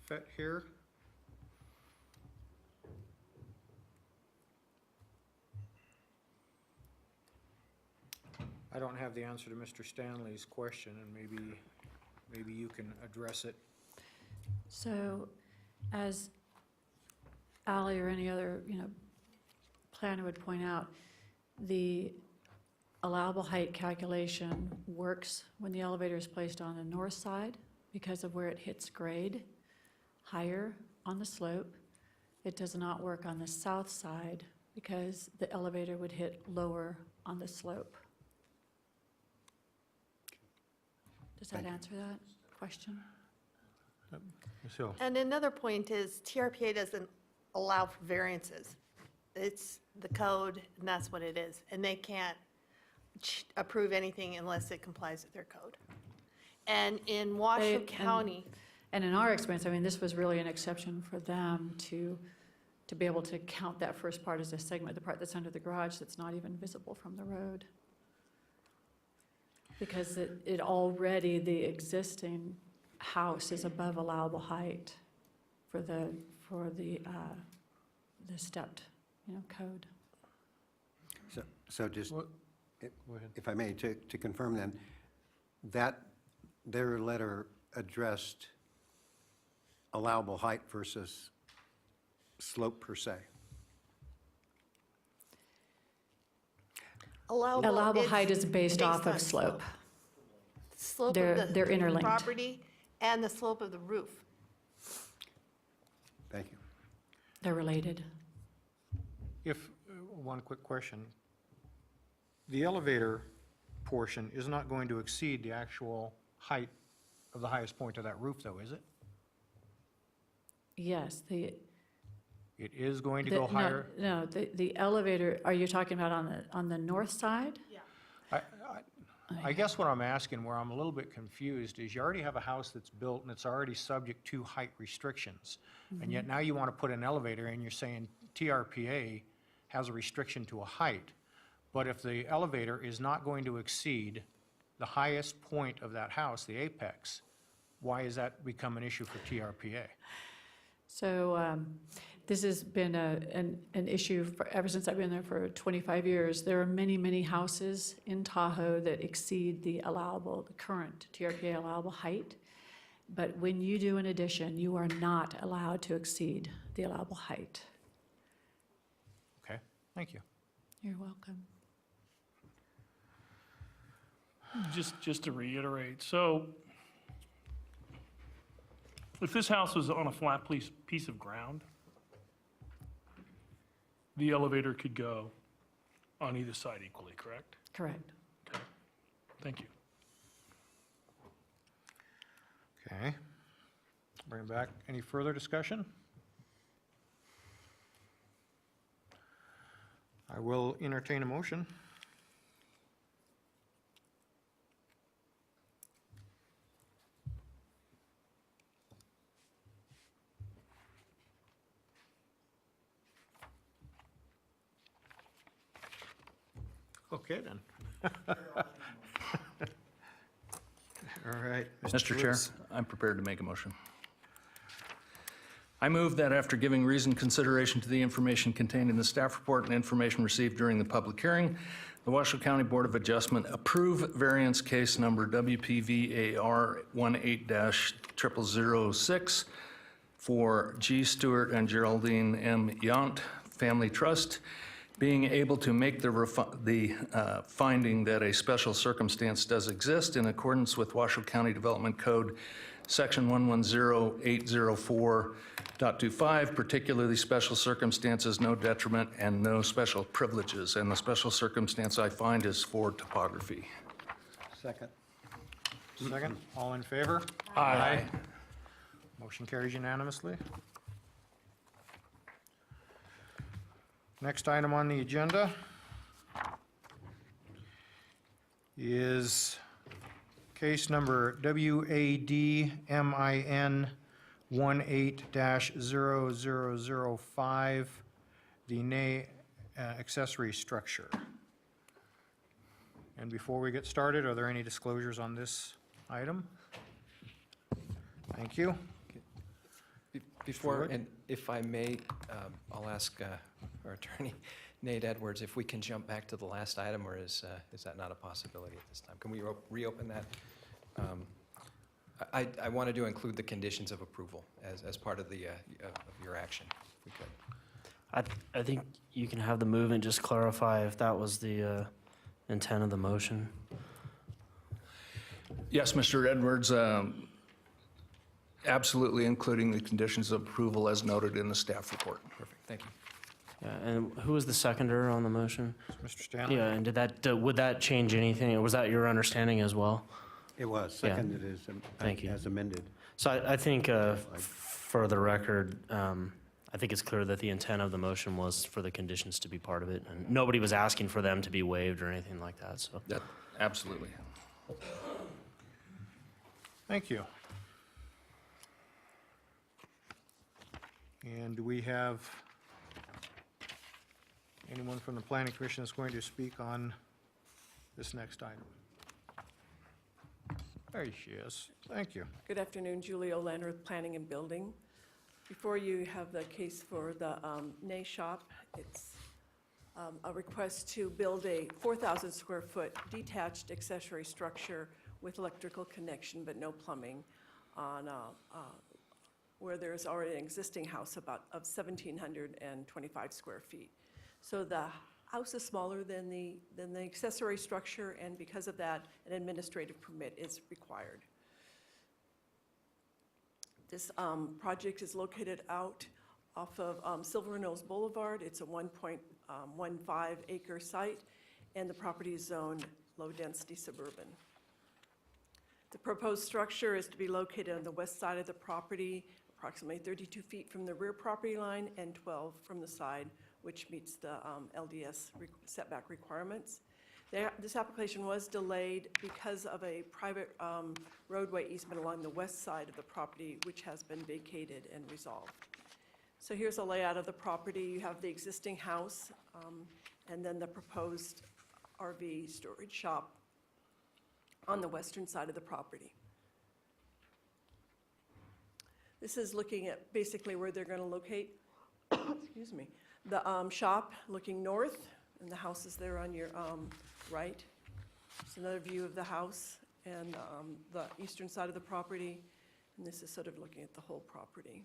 Fett here? I don't have the answer to Mr. Stanley's question, and maybe maybe you can address it. So, as Ally or any other, planner would point out, the allowable height calculation works when the elevator is placed on the north side because of where it hits grade, higher on the slope. It does not work on the south side because the elevator would hit lower on the slope. Does that answer that question? Ms. Hill? And another point is TRPA doesn't allow for variances. It's the code, and that's what it is. And they can't approve anything unless it complies with their code. And in Washoe County, And in our experience, this was really an exception for them to be able to count that first part as a segment, the part that's under the garage that's not even visible from the road. Because it already, the existing house is above allowable height for the stepped, code. So just, Go ahead. if I may, to confirm then, that their letter addressed allowable height versus slope per se. Allowable it's height is based off on of slope. Slope They're- of they're the interlinked. property and the slope of the roof. Thank you. They're related. One quick question. The elevator portion is not going to exceed the actual height of the highest point of that roof, though, is it? Yes, It is going to go no, higher? No, the elevator, are you talking about on the north side? I guess what I'm asking, where I'm a little bit confused, is you already have a house that's built and it's already subject to height restrictions. And yet now you want to put an elevator and you're saying TRPA has a restriction to a height. But if the elevator is not going to exceed the highest point of that house, the apex, why has that become an issue for TRPA? So this has been an issue ever since I've been there for 25 years. There are many, many houses in Tahoe that exceed the current TRPA allowable height. But when you do an addition, you are not allowed to exceed the allowable height. Okay, thank you. You're welcome. Just to reiterate, so if this house was on a flat piece of ground, the elevator could go on either side equally, correct? Correct. Okay, thank you. Okay. Bring it back. Any further discussion? I will entertain a motion. Okay, then. All right. Mr. Chair, Lewis. I'm prepared to make a motion. I move that after giving reasoned consideration to the information contained in the staff report and information received during the public hearing, the Washoe County Board of Adjustment approve variance case number WPVAR 18-0006 for G. Stewart and Geraldine M. Yount Family Trust, being able to make the finding that a special circumstance does exist in accordance with Washoe County Development Code, Section 110804.25, particularly special circumstances, no detriment, and no special privileges. And the special circumstance I find is for topography. Second. Second, all in favor? Aye. Motion carries unanimously. Next item on the agenda is case number WADMIN 18-0005, the NA accessory structure. And before we get started, are there any disclosures on this item? Thank you. Before, Wood? and if I may, I'll ask our attorney, Nate Edwards, if we can jump back to the last item, or is that not a possibility at this time? Can we reopen that? I wanted to include the conditions of approval as part of the, of your action, if we could. I think you can have the movement just clarify if that was the intent of the motion. Yes, Mr. Edwards, absolutely including the conditions of approval as noted in the staff report. Perfect, thank you. Yeah, and who was the seconder on the motion? Mr. Stanley? Yeah, and did that, would that change anything? Or was that your understanding as well? It was, Yeah. seconded Thank you. as amended. So I think, for the record, I think it's clear that the intent of the motion was for the conditions to be part of it, and nobody was asking for them to be waived or anything like that, so. That, absolutely. Thank you. And do we have anyone from the Planning Commission that's going to speak on this next item? There she is. Thank you. Good afternoon, Julie Olander with Planning and Building. Before you have the case for the Nay Shop. It's a request to build a 4,000 square foot detached accessory structure with electrical connection but no plumbing on where there's already an existing house of 1,725 square feet. So the house is smaller than the accessory structure, and because of that, an administrative permit is required. This project is located out off of Silver Nose Boulevard. It's a 1.15 acre site, and the property is zoned low-density suburban. The proposed structure is to be located on the west side of the property, approximately 32 feet from the rear property line and 12 from the side, which meets the LDS setback requirements. This application was delayed because of a private roadway easement along the west side of the property, which has been vacated and resolved. So here's a layout of the property. You have the existing house, and then the proposed RV storage shop on the western side of the property. This is looking at basically where they're going to locate, excuse me, the shop looking north, and the house is there on your right. It's another view of the house and the eastern side of the property, and this is sort of looking at the whole property.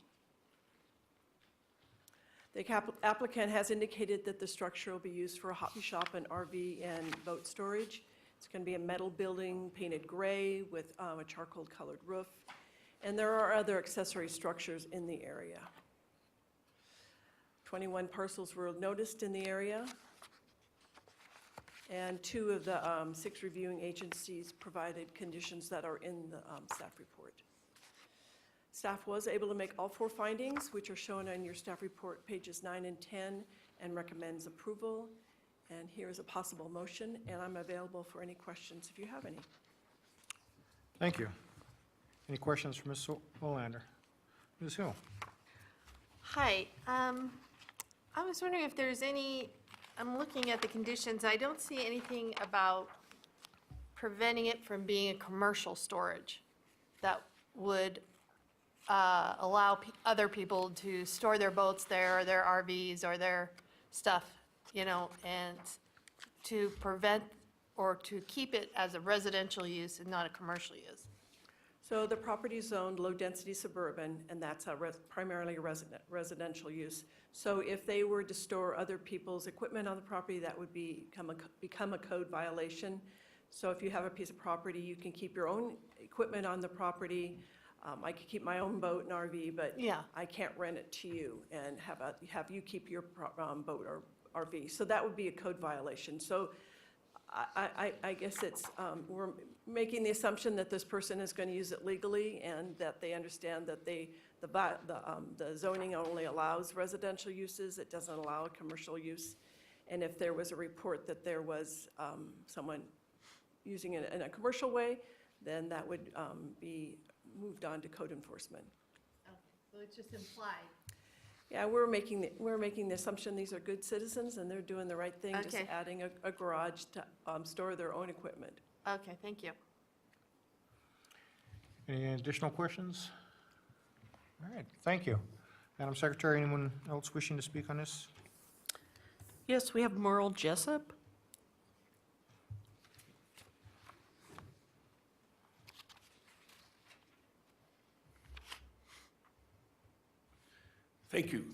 The applicant has indicated that the structure will be used for a hobby shop and RV and boat storage. It's going to be a metal building painted gray with a charcoal colored roof, and there are other accessory structures in the area. 21 parcels were noticed in the area, and 2 of the 6 reviewing agencies provided conditions that are in the staff report. Staff was able to make all 4 findings, which are shown on your staff report, pages 9 and 10, and recommends approval. And here is a possible motion, and I'm available for any questions if you have any. Thank you. Any questions for Ms. Olander? Ms. Hill? Hi, I was wondering if there's any, I'm looking at the conditions, I don't see anything about preventing it from being a commercial storage that would allow other people to store their boats there, or their RVs, or their stuff, you know, and to prevent or to keep it as a residential use and not a commercial use. So the property is zoned low-density suburban, and that's primarily a residential use. So if they were to store other people's equipment on the property, that would become a code violation. So if you have a piece of property, you can keep your own equipment on the property. I could keep my own boat and RV, but Yeah. I can't rent it to you and have you keep your boat or RV. So that would be a code violation. So I guess it's, we're making the assumption that this person is going to use it legally and that they understand that the zoning only allows residential uses. It doesn't allow a commercial use. And if there was a report that there was someone using it in a commercial way, then that would be moved on to code enforcement. Okay, so it's just implied. Yeah, we're making the assumption these are good citizens and they're doing the right thing, just Okay. adding a garage to store their own equipment. Okay, thank you. Any additional questions? All right, thank you. Madam Secretary, anyone else wishing to speak on this? Yes, we have Merle Jessup. Thank you.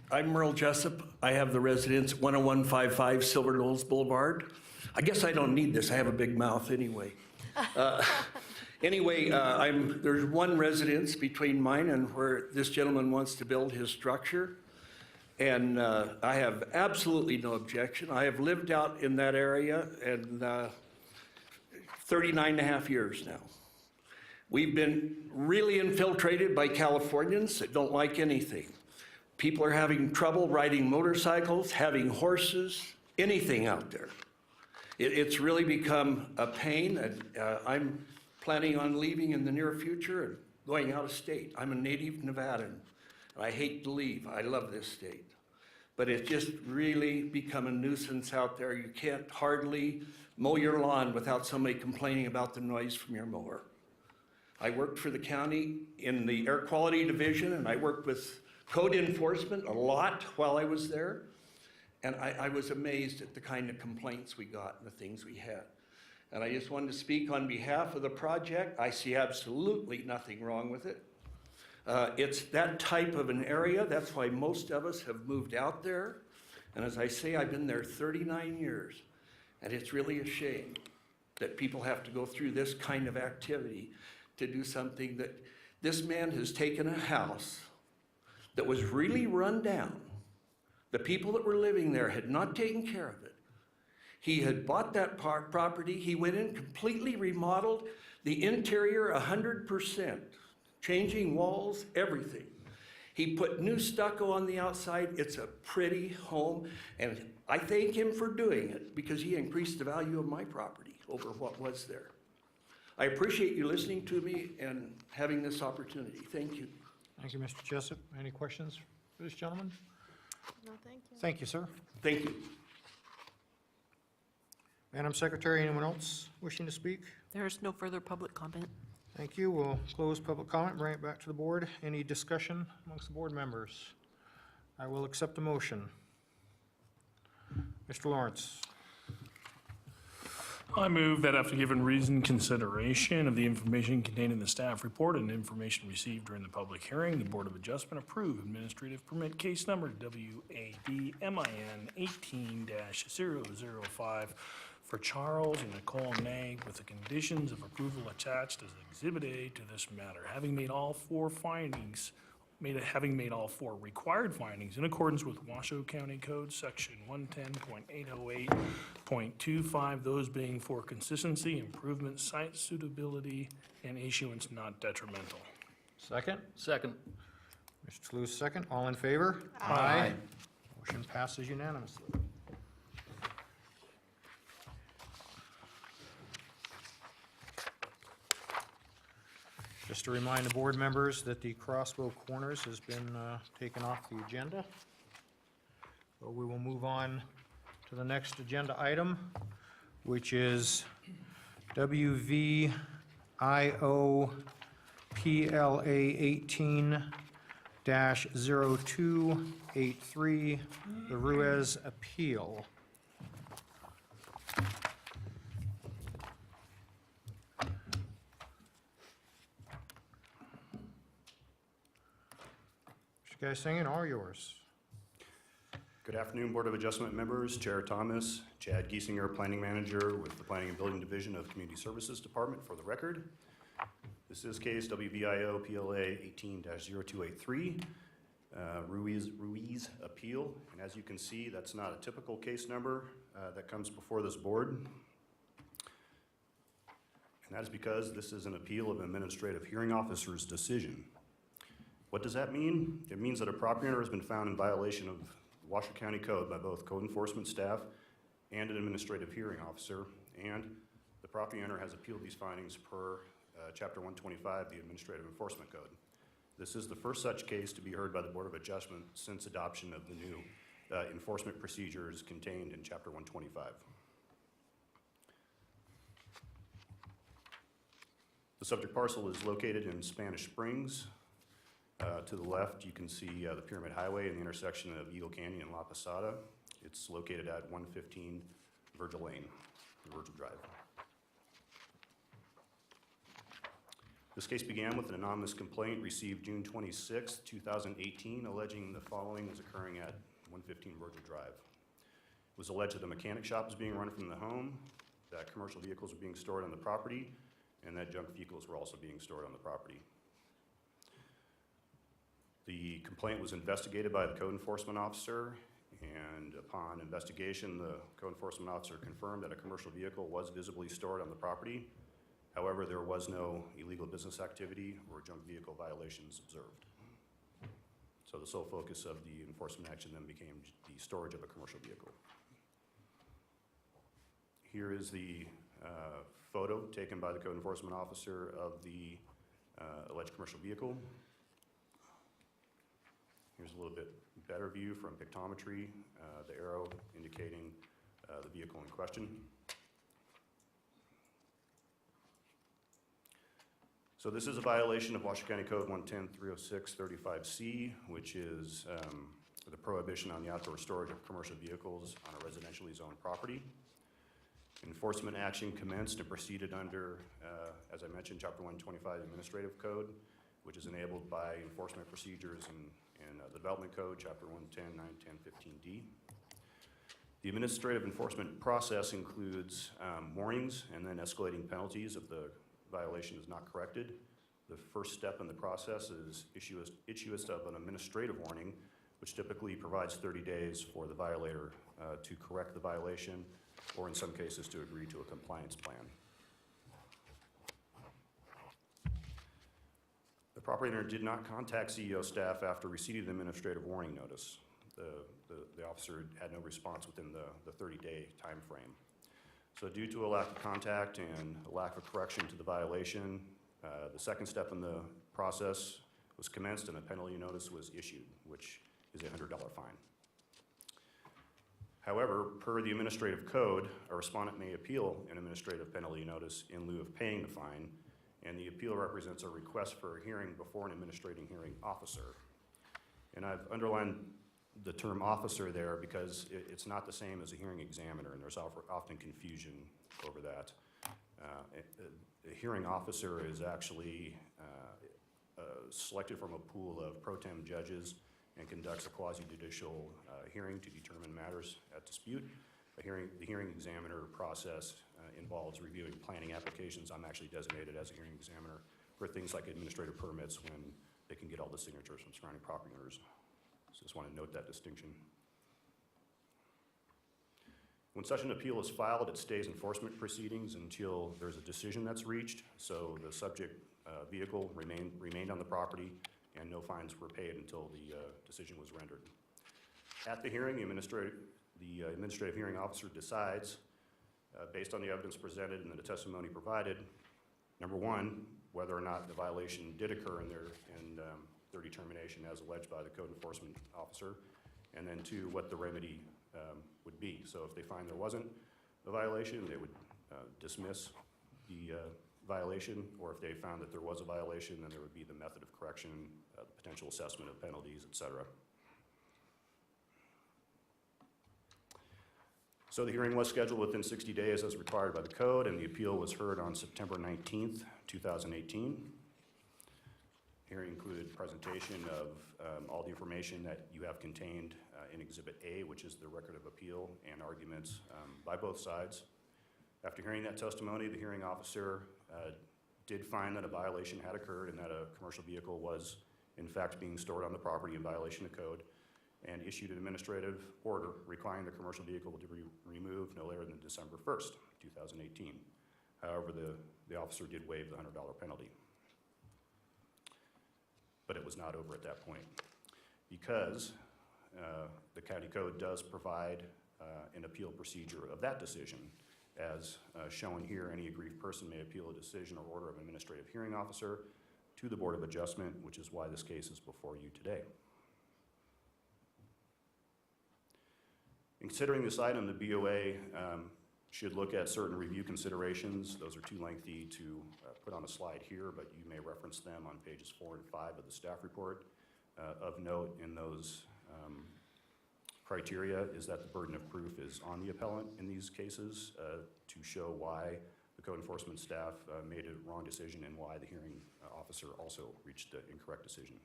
I'm Merle Jessup. I have the residence 10155 Silver Knolls Boulevard. I guess I don't need this. I have a big mouth anyway. There's one residence between mine and where this gentleman wants to build his structure. And I have absolutely no objection. I have lived out in that area and 39 and a half years now. We've been really infiltrated by Californians that don't like anything. People are having trouble riding motorcycles, having horses, anything out there. It's really become a pain, and I'm planning on leaving in the near future and going out of state. I'm a native Nevadan, and I hate to leave. I love this state. But it's just really become a nuisance out there. You can't hardly mow your lawn without somebody complaining about the noise from your mower. I worked for the county in the air quality division, and I worked with code enforcement a lot while I was there. And I was amazed at the kind of complaints we got and the things we had. And I just wanted to speak on behalf of the project. I see absolutely nothing wrong with it. It's that type of an area. That's why most of us have moved out there. And as I say, I've been there 39 years. And it's really a shame that people have to go through this kind of activity to do something that this man has taken a house that was really run down. The people that were living there had not taken care of it. He had bought that property. He went in, completely remodeled the interior 100%, changing walls, everything. He put new stucco on the outside. It's a pretty home, and I thank him for doing it because he increased the value of my property over what was there. I appreciate you listening to me and having this opportunity. Thank you. Thank you, Mr. Jessup. Any questions for this gentleman? No, thank you. Thank you, sir. Thank you. Madam Secretary, anyone else wishing to speak? There is no further public comment. Thank you. We'll close public comment, bring it back to the board. Any discussion amongst the board members? I will accept the motion. Mr. Lawrence. I move that after given reasoned consideration of the information contained in the staff report and information received during the public hearing, the Board of Adjustment approve administrative permit case number WADMIN 18-005 for Charles and Nicole Nag with the conditions of approval attached as Exhibit A to this matter, having made all four required findings in accordance with Washoe County Code Section 110.808.25, those being for consistency, improvement, site suitability, and issuance not detrimental. Second. Second. Mr. Toulouse, second. All in favor? Aye. Motion passes unanimously. Just to remind the board members that the Crossbow Corners has been taken off the agenda. So we will move on to the next agenda item, which is WVIO PLA 18-0283, the Ruiz Appeal. Mr. Guy-Singing, all yours. Good afternoon, Board of Adjustment members, Chair Thomas, Chad Giesinger, Planning Manager with the Planning and Building Division of Community Services Department for the record. This is case WVIO PLA 18-0283, Ruiz Appeal. And as you can see, that's not a typical case number that comes before this board. And that is because this is an appeal of an administrative hearing officer's decision. What does that mean? It means that a property owner has been found in violation of Washoe County Code by both code enforcement staff and an administrative hearing officer, and the property owner has appealed these findings per Chapter 125, the Administrative Enforcement Code. This is the first such case to be heard by the Board of Adjustment since adoption of the new enforcement procedures contained in Chapter 125. The subject parcel is located in Spanish Springs. To the left, you can see the Pyramid Highway and the intersection of Eagle Canyon and La Posada. It's located at 115 Virgil Lane, Virgil Drive. This case began with an anonymous complaint received June 26, 2018, alleging the following was occurring at 115 Virgil Drive. It was alleged that the mechanic shop was being run from the home, that commercial vehicles were being stored on the property, and that junk vehicles were also being stored on the property. The complaint was investigated by the code enforcement officer, and upon investigation, the code enforcement officer confirmed that a commercial vehicle was visibly stored on the property. However, there was no illegal business activity or junk vehicle violations observed. So the sole focus of the enforcement action then became the storage of a commercial vehicle. Here is the photo taken by the code enforcement officer of the alleged commercial vehicle. Here's a little bit better view from pictometry, the arrow indicating the vehicle in question. So this is a violation of Washoe County Code 110-306-35C, which is the prohibition on the outdoor storage of commercial vehicles on a residentially zoned property. Enforcement action commenced and proceeded under, as I mentioned, Chapter 125 Administrative Code, which is enabled by enforcement procedures in the Development Code, Chapter 110, 910, 15D. The administrative enforcement process includes warnings and then escalating penalties if the violation is not corrected. The first step in the process is issuance of an administrative warning, which typically provides 30 days for the violator to correct the violation, or in some cases to agree to a compliance plan. The property owner did not contact CEO staff after receiving the administrative warning notice. The officer had no response within the 30-day time frame. So due to a lack of contact and a lack of correction to the violation, the second step in the process was commenced and a penalty notice was issued, which is a $100 fine. However, per the administrative code, a respondent may appeal an administrative penalty notice in lieu of paying the fine, and the appeal represents a request for a hearing before an administrating hearing officer. And I've underlined the term officer there because it's not the same as a hearing examiner, and there's often confusion over that. A hearing officer is actually selected from a pool of pro tem judges and conducts a quasi-judicial hearing to determine matters at dispute. The hearing examiner process involves reviewing planning applications. I'm actually designated as a hearing examiner for things like administrative permits when they can get all the signatures from surrounding property owners. So just want to note that distinction. When such an appeal is filed, it stays enforcement proceedings until there's a decision that's reached. So the subject vehicle remained on the property and no fines were paid until the decision was rendered. At the hearing, the administrative hearing officer decides, based on the evidence presented and the testimony provided, number one, whether or not the violation did occur in their determination as alleged by the code enforcement officer, and then two, what the remedy would be. So if they find there wasn't a violation, they would dismiss the violation, or if they found that there was a violation, then there would be the method of correction, potential assessment of penalties, et cetera. So the hearing was scheduled within 60 days as required by the code, and the appeal was heard on September 19th, 2018. Hearing included presentation of all the information that you have contained in Exhibit A, which is the record of appeal, and arguments by both sides. After hearing that testimony, the hearing officer did find that a violation had occurred and that a commercial vehicle was in fact being stored on the property in violation of code, and issued an administrative order requiring the commercial vehicle to be removed no later than December 1st, 2018. However, the officer did waive the $100 penalty. But it was not over at that point, because the county code does provide an appeal procedure of that decision. As shown here, any aggrieved person may appeal a decision or order of an administrative hearing officer to the Board of Adjustment, which is why this case is before you today. In considering this item, the BOA should look at certain review considerations. Those are too lengthy to put on a slide here, but you may reference them on pages 4 and 5 of the staff report. Of note in those criteria is that the burden of proof is on the appellant in these cases to show why the code enforcement staff made a wrong decision and why the hearing officer also reached the incorrect decision.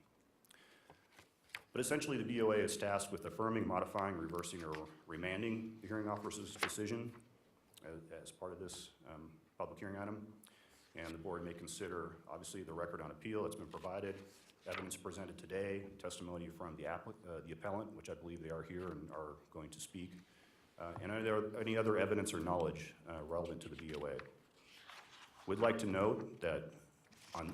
But essentially, the BOA is tasked with affirming, modifying, reversing, or remanding the hearing officer's decision as part of this public hearing item. And the board may consider, obviously, the record on appeal that's been provided, evidence presented today, testimony from the appellant, which I believe they are here and are going to speak, and are there any other evidence or knowledge relevant to the BOA. We'd like to note that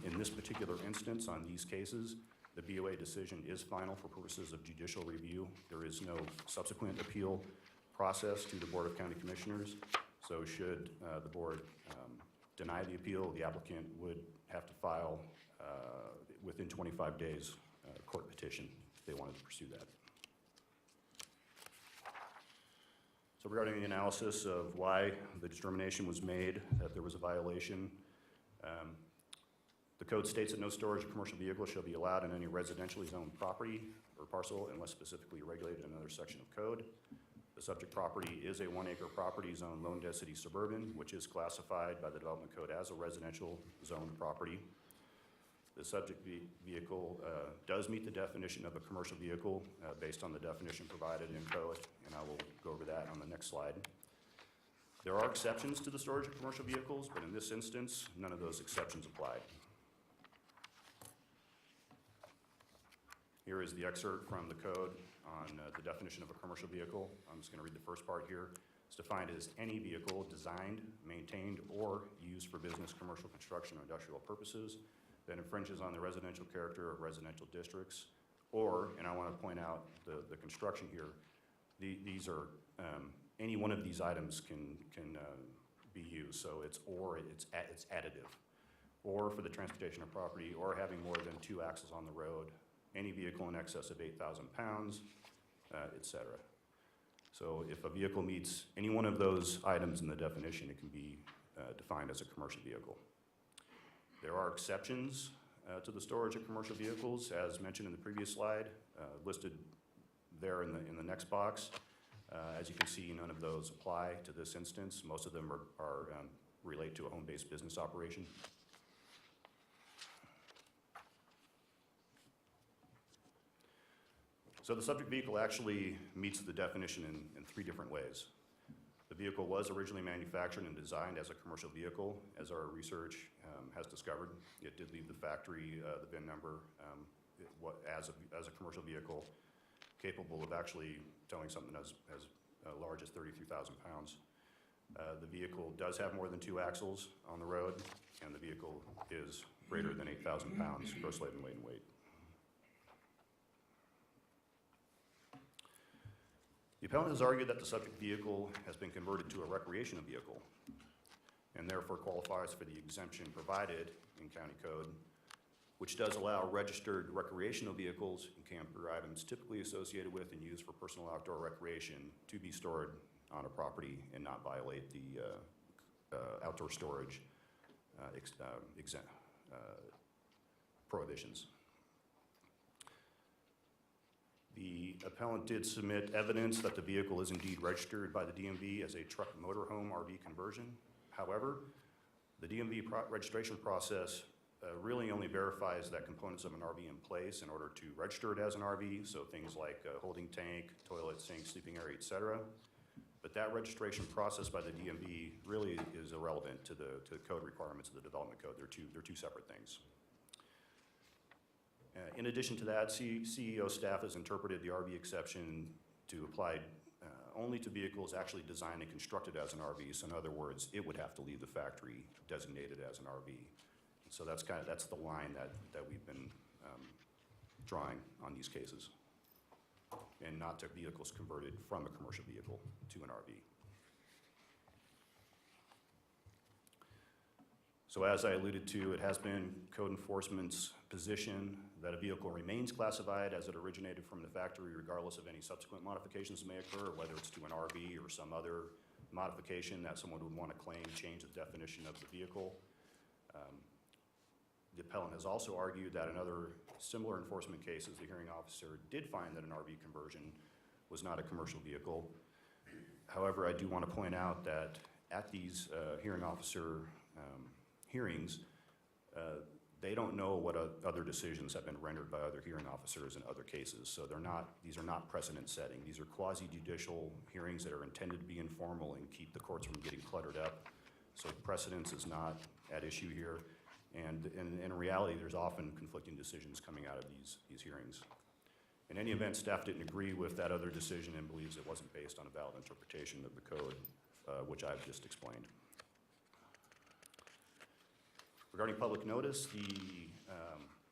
in this particular instance, on these cases, the BOA decision is final for purposes of judicial review. There is no subsequent appeal process to the Board of County Commissioners. So should the board deny the appeal, the applicant would have to file within 25 days a court petition if they wanted to pursue that. So regarding the analysis of why the determination was made that there was a violation, the code states that no storage of commercial vehicles shall be allowed in any residentially zoned property or parcel unless specifically regulated in another section of code. The subject property is a 1-acre property zone low density suburban, which is classified by the Development Code as a residential zoned property. The subject vehicle does meet the definition of a commercial vehicle based on the definition provided in code, and I will go over that on the next slide. There are exceptions to the storage of commercial vehicles, but in this instance, none of those exceptions applied. Here is the excerpt from the code on the definition of a commercial vehicle. I'm just going to read the first part here. It's defined as any vehicle designed, maintained, or used for business, commercial, construction, or industrial purposes that infringes on the residential character of residential districts, or, and I want to point out the construction here, these are, any one of these items can be used. So it's additive, or for the transportation of property, or having more than 2 axles on the road, any vehicle in excess of 8,000 pounds, et cetera. So if a vehicle meets any one of those items in the definition, it can be defined as a commercial vehicle. There are exceptions to the storage of commercial vehicles, as mentioned in the previous slide, listed there in the next box. As you can see, none of those apply to this instance. Most of them relate to a home-based business operation. So the subject vehicle actually meets the definition in 3 different ways. The vehicle was originally manufactured and designed as a commercial vehicle, as our research has discovered. It did leave the factory, the VIN number, as a commercial vehicle, capable of actually towing something as large as 33,000 pounds. The vehicle does have more than 2 axles on the road, and the vehicle is greater than 8,000 pounds gross laden weight and weight. The appellant has argued that the subject vehicle has been converted to a recreational vehicle and therefore qualifies for the exemption provided in county code, which does allow registered recreational vehicles and camper items typically associated with and used for personal outdoor recreation to be stored on a property and not violate the outdoor storage prohibitions. The appellant did submit evidence that the vehicle is indeed registered by the DMV as a truck motorhome RV conversion. However, the DMV registration process really only verifies that components of an RV in place in order to register it as an RV, so things like holding tank, toilet, sink, sleeping area, et cetera. But that registration process by the DMV really is irrelevant to the code requirements of the development code. They're two separate things. In addition to that, CEO staff has interpreted the RV exception to apply only to vehicles actually designed and constructed as an RV. So in other words, it would have to leave the factory designated as an RV. And so that's the line that we've been drawing on these cases, and not to vehicles converted from a commercial vehicle to an RV. So as I alluded to, it has been code enforcement's position that a vehicle remains classified as it originated from the factory regardless of any subsequent modifications that may occur, whether it's to an RV or some other modification that someone would want to claim change the definition of the vehicle. The appellant has also argued that in other similar enforcement cases, the hearing officer did find that an RV conversion was not a commercial vehicle. However, I do want to point out that at these hearing officer hearings, they don't know what other decisions have been rendered by other hearing officers in other cases. So these are not precedent setting. These are quasi-judicial hearings that are intended to be informal and keep the courts from getting cluttered up. So precedence is not at issue here. And in reality, there's often conflicting decisions coming out of these hearings. In any event, staff didn't agree with that other decision and believes it wasn't based on a valid interpretation of the code, which I've just explained. Regarding public notice, the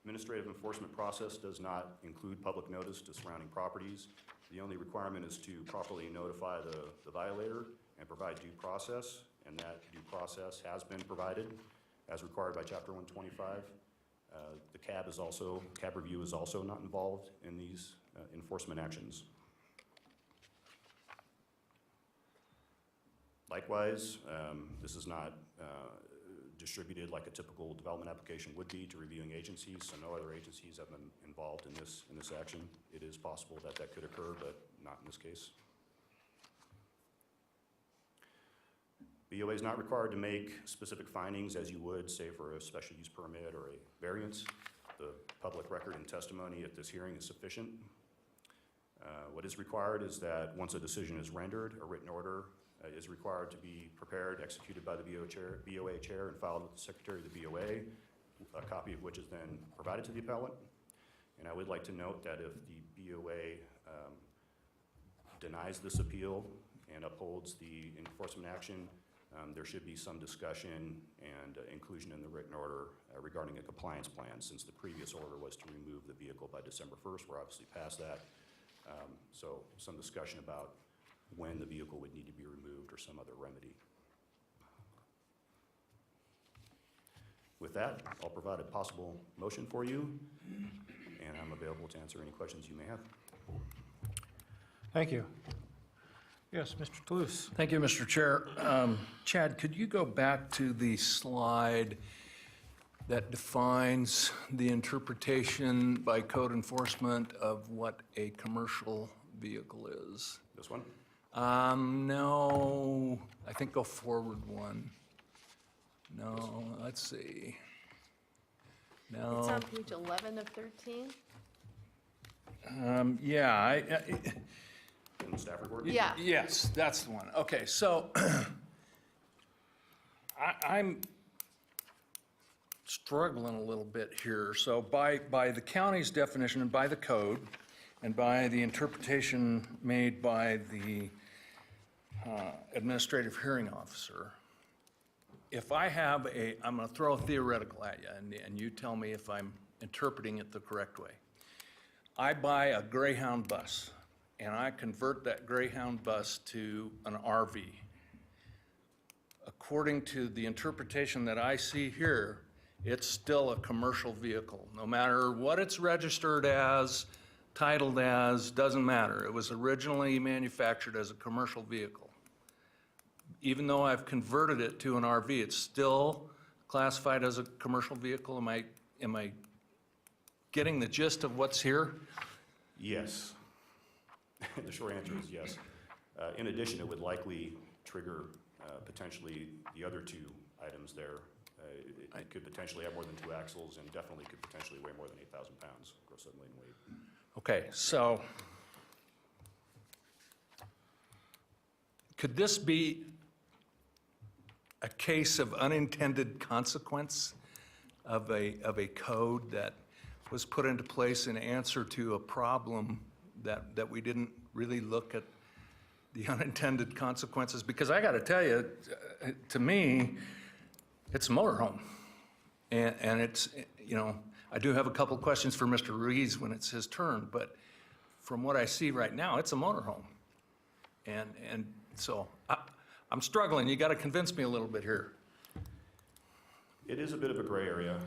administrative enforcement process does not include public notice to surrounding properties. The only requirement is to properly notify the violator and provide due process, and that due process has been provided as required by Chapter 125. The cab review is also not involved in these enforcement actions. Likewise, this is not distributed like a typical development application would be to reviewing agencies, so no other agencies have been involved in this action. It is possible that that could occur, but not in this case. BOA is not required to make specific findings as you would, say, for a special use permit or a variance. The public record and testimony at this hearing is sufficient. What is required is that once a decision is rendered, a written order is required to be prepared, executed by the BOA chair, and filed with the Secretary of the BOA, a copy of which is then provided to the appellant. And I would like to note that if the BOA denies this appeal and upholds the enforcement action, there should be some discussion and inclusion in the written order regarding a compliance plan, since the previous order was to remove the vehicle by December 1st. We're obviously past that. So some discussion about when the vehicle would need to be removed or some other remedy. With that, I'll provide a possible motion for you, and I'm available to answer any questions you may have. Thank you. Yes, Mr. Toulouse. Thank you, Mr. Chair. Chad, could you go back to the slide that defines the interpretation by code enforcement of what a commercial vehicle is? This one? No, I think go forward one. No, let's see. It's No, on page 11 of 13? yeah, In the staff report? Yeah. yes, that's the one. Okay, so I'm struggling a little bit here. So by the county's definition and by the code and by the interpretation made by the administrative hearing officer, if I have I'm going to throw a theoretical at you, and you tell me if I'm interpreting it the correct way. I buy a Greyhound bus, and I convert that Greyhound bus to an RV. According to the interpretation that I see here, it's still a commercial vehicle. No matter what it's registered as, titled as, doesn't matter. It was originally manufactured as a commercial vehicle. Even though I've converted it to an RV, it's still classified as a commercial vehicle. Am I getting the gist of what's here? Yes. The short answer is yes. In addition, it would likely trigger potentially the other two items there. It could potentially have more than 2 axles and definitely could potentially weigh more than 8,000 pounds, gross unladen weight. Okay, so could this be a case of unintended consequence of a code that was put into place in answer to a problem that we didn't really look at the unintended consequences? Because I got to tell you, to me, it's a motorhome. And it's, you know, I do have a couple questions for Mr. Ruiz when it's his turn, but from what I see right now, it's a motorhome. And so I'm struggling. You got to convince me a little bit here. It is a bit of a gray area.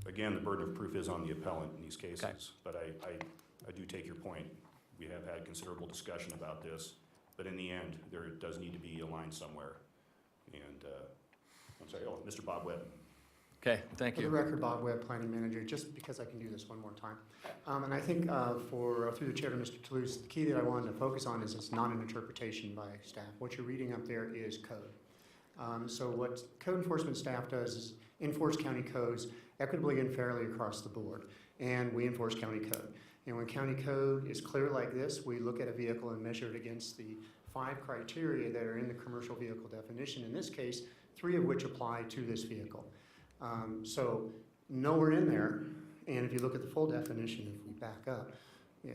Again, the burden of proof is on the appellant in these cases. Okay. But I do take your point. We have had considerable discussion about this, but in the end, there does need to be a line somewhere. And I'm sorry, Mr. Bob Webb. Okay, thank For the you. record, Bob Webb, Planning Manager, just because I can do this one more time. And I think through the chair to Mr. Toulouse, the key that I wanted to focus on is it's not an interpretation by staff. What you're reading up there is code. So what code enforcement staff does is enforce county codes equitably and fairly across the board. And we enforce county code. And when county code is clear like this, we look at a vehicle and measure it against the 5 criteria that are in the commercial vehicle definition. In this case, 3 of which apply to this vehicle. So nowhere in there, and if you look at the full definition, if we back up, yeah,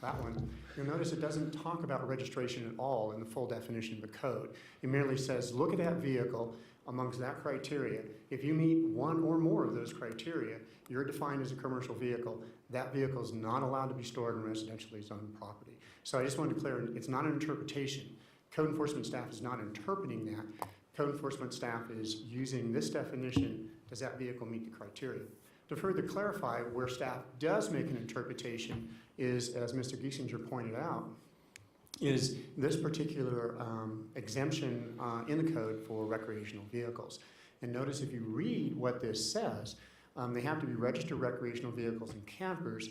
that one, you'll notice it doesn't talk about registration at all in the full definition of the code. It merely says, look at that vehicle amongst that criteria. If you meet 1 or more of those criteria, you're defined as a commercial vehicle. That vehicle is not allowed to be stored in residentially zoned property. So I just wanted to clear, it's not an interpretation. Code enforcement staff is not interpreting that. Code enforcement staff is using this definition, does that vehicle meet the criteria? To further clarify, where staff does make an interpretation is, as Mr. Giesinger pointed out, is this particular exemption in the code for recreational vehicles. And notice if you read what this says, they have to be registered recreational vehicles and campers.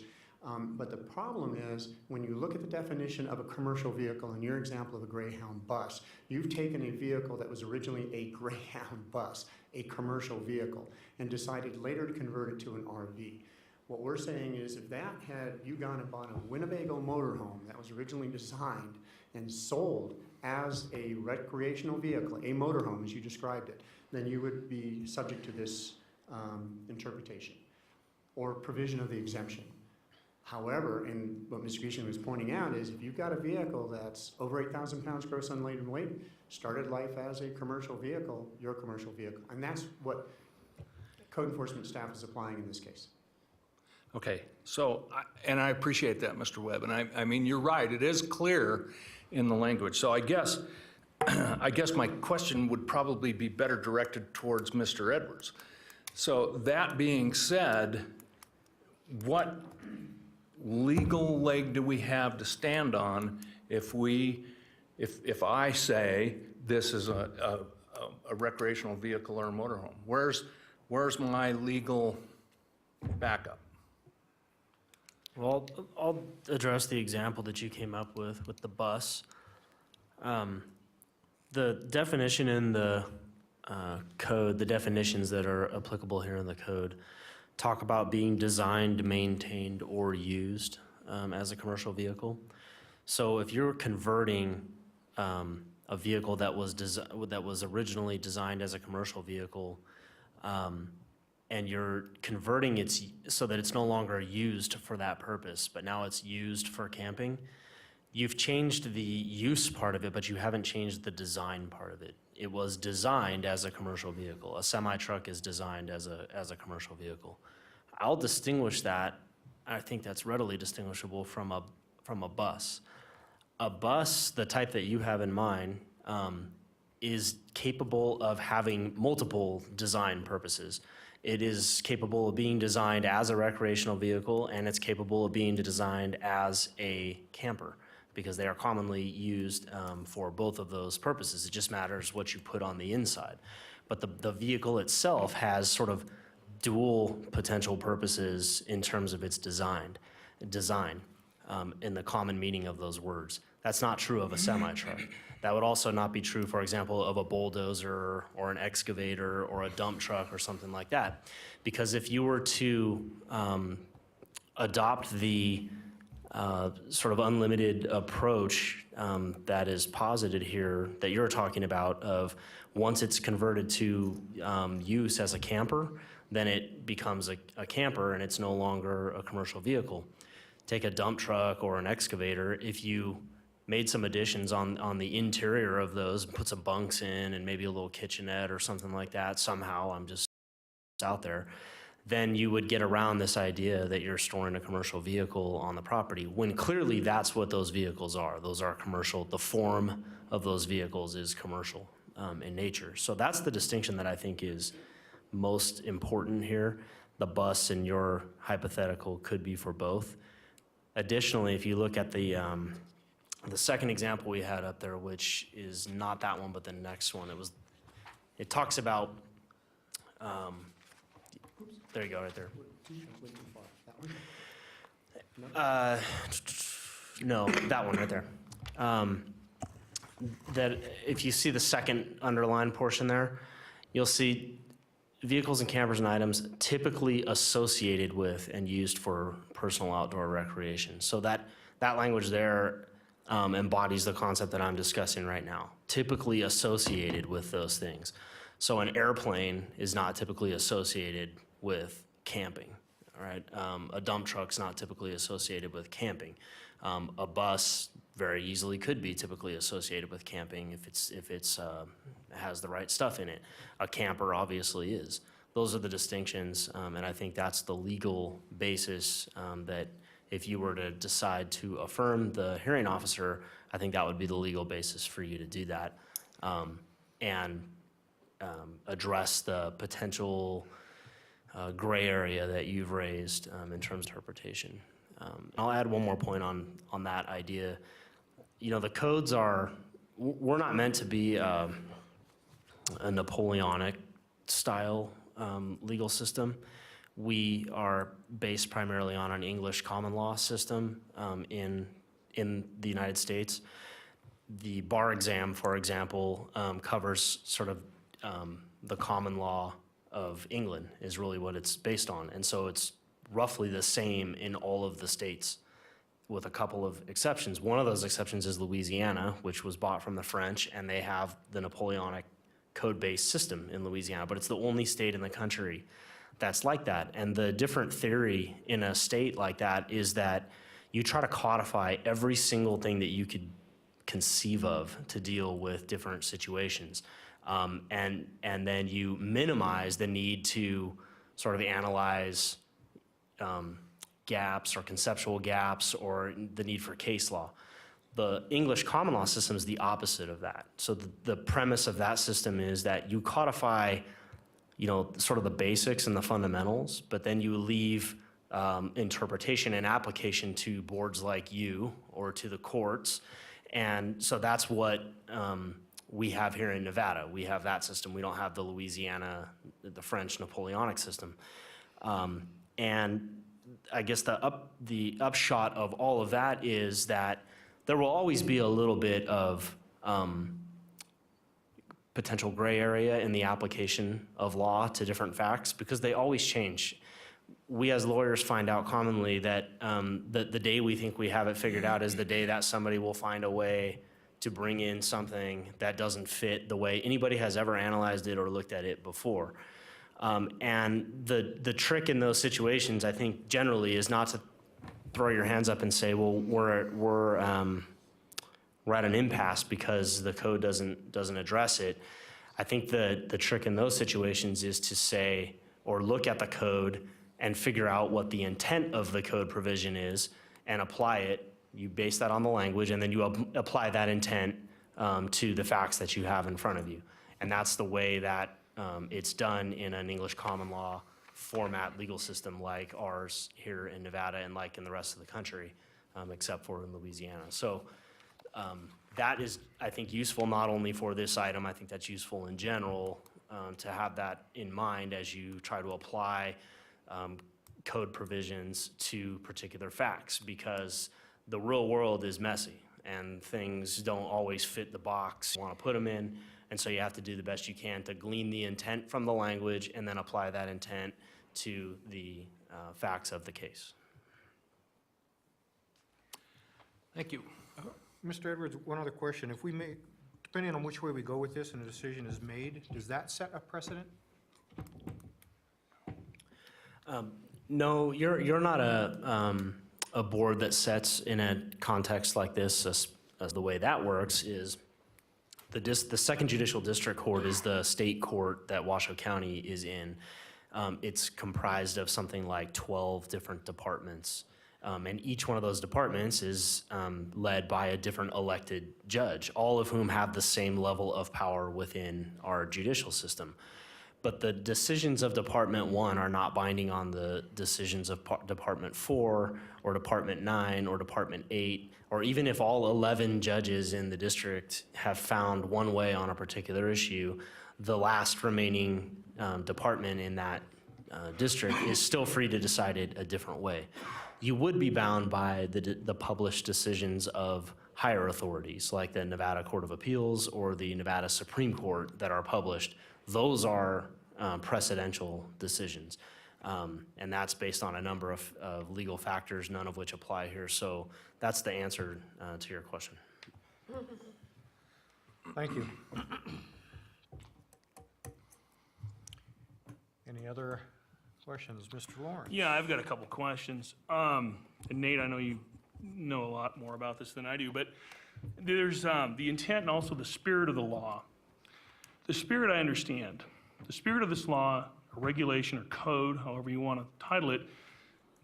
But the problem is, when you look at the definition of a commercial vehicle, in your example of a Greyhound bus, you've taken a vehicle that was originally a Greyhound bus, a commercial vehicle, and decided later to convert it to an RV. What we're saying is, if that had you gone and bought a Winnebago motorhome that was originally designed and sold as a recreational vehicle, a motorhome as you described it, then you would be subject to this interpretation or provision of the exemption. However, and what Mr. Giesinger was pointing out is, if you've got a vehicle that's over 8,000 pounds gross unladen weight, started life as a commercial vehicle, you're a commercial vehicle. And that's what code enforcement staff is applying in this case. Okay, so, and I appreciate that, Mr. Webb, and I mean, you're right, it is clear in the language. So I guess my question would probably be better directed towards Mr. Edwards. So that being said, what legal leg do we have to stand on if I say this is a recreational vehicle or a motorhome? Where's my legal backup? Well, I'll address the example that you came up with the bus. The definition in the code, the definitions that are applicable here in the code, talk about being designed, maintained, or used as a commercial vehicle. So if you're converting a vehicle that was originally designed as a commercial vehicle, and you're converting it so that it's no longer used for that purpose, but now it's used for camping, you've changed the use part of it, but you haven't changed the design part of it. It was designed as a commercial vehicle. A semi-truck is designed as a commercial vehicle. I'll distinguish that. I think that's readily distinguishable from a bus. A bus, the type that you have in mind, is capable of having multiple design purposes. It is capable of being designed as a recreational vehicle, and it's capable of being designed as a camper, because they are commonly used for both of those purposes. It just matters what you put on the inside. But the vehicle itself has sort of dual potential purposes in terms of its design, in the common meaning of those words. That's not true of a semi-truck. That would also not be true, for example, of a bulldozer or an excavator or a dump truck or something like that. Because if you were to adopt the sort of unlimited approach that is posited here, that you're talking about, of once it's converted to use as a camper, then it becomes a camper and it's no longer a commercial vehicle. Take a dump truck or an excavator, if you made some additions on the interior of those, put some bunks in and maybe a little kitchenette or something like that, somehow, I'm just out there, then you would get around this idea that you're storing a commercial vehicle on the property, when clearly that's what those vehicles are. Those are commercial. The form of those vehicles is commercial in nature. So that's the distinction that I think is most important here. The bus in your hypothetical could be for both. Additionally, if you look at the second example we had up there, which is not that one, but the next one, it talks about There you go, right there. Went too far. That one? No, that one right there. That, if you see the second underlined portion there, you'll see vehicles and campers and items typically associated with and used for personal outdoor recreation. So that language there embodies the concept that I'm discussing right now, typically associated with those things. So an airplane is not typically associated with camping, all right? A dump truck's not typically associated with camping. A bus very easily could be typically associated with camping if it's has the right stuff in it. A camper obviously is. Those are the distinctions, and I think that's the legal basis that if you were to decide to affirm the hearing officer, I think that would be the legal basis for you to do that and address the potential gray area that you've raised in terms of interpretation. I'll add one more point on that idea. You know, the codes we're not meant to be a Napoleonic style legal system. We are based primarily on an English common law system in the United States. The bar exam, for example, covers sort of the common law of England is really what it's based on. And so it's roughly the same in all of the states with a couple of exceptions. One of those exceptions is Louisiana, which was bought from the French, and they have the Napoleonic code-based system in Louisiana, but it's the only state in the country that's like that. And the different theory in a state like that is that you try to codify every single thing that you could conceive of to deal with different situations. And then you minimize the need to sort of analyze gaps or conceptual gaps or the need for case law. The English common law system is the opposite of that. So the premise of that system is that you codify, you know, sort of the basics and the fundamentals, but then you leave interpretation and application to boards like you or to the courts. And so that's what we have here in Nevada. We have that system. We don't have the Louisiana, the French Napoleonic system. And I guess the upshot of all of that is that there will always be a little bit of potential gray area in the application of law to different facts because they always change. We as lawyers find out commonly that the day we think we have it figured out is the day that somebody will find a way to bring in something that doesn't fit the way anybody has ever analyzed it or looked at it before. And the trick in those situations, I think, generally is not to throw your hands up and say, well, we're at an impasse because the code doesn't address it. I think the trick in those situations is to say, or look at the code and figure out what the intent of the code provision is and apply it. You base that on the language, and then you apply that intent to the facts that you have in front of you. And that's the way that it's done in an English common law format legal system like ours here in Nevada and like in the rest of the country, except for in Louisiana. So that is, I think, useful not only for this item, I think that's useful in general to have that in mind as you try to apply code provisions to particular facts, because the real world is messy and things don't always fit the box you want to put them in. And so you have to do the best you can to glean the intent from the language and then apply that intent to the facts of the case. Thank you. Mr. Edwards, one other question. If we make, depending on which way we go with this and a decision is made, does that set a precedent? No, you're not a board that sets in a context like this. As the way that works is the Second Judicial District Court is the state court that Washoe County is in. It's comprised of something like 12 different departments. And each one of those departments is led by a different elected judge, all of whom have the same level of power within our judicial system. But the decisions of Department 1 are not binding on the decisions of Department 4 or Department 9 or Department 8, or even if all 11 judges in the district have found one way on a particular issue, the last remaining department in that district is still free to decide it a different way. You would be bound by the published decisions of higher authorities, like the Nevada Court of Appeals or the Nevada Supreme Court that are published. Those are precedential decisions. And that's based on a number of legal factors, none of which apply here. So that's the answer to your question. Thank you. Any other questions? Mr. Lawrence? Yeah, I've got a couple questions. And Nate, I know you know a lot more about this than I do, but there's the intent and also the spirit of the law. The spirit I understand. The spirit of this law, or regulation, or code, however you want to title it,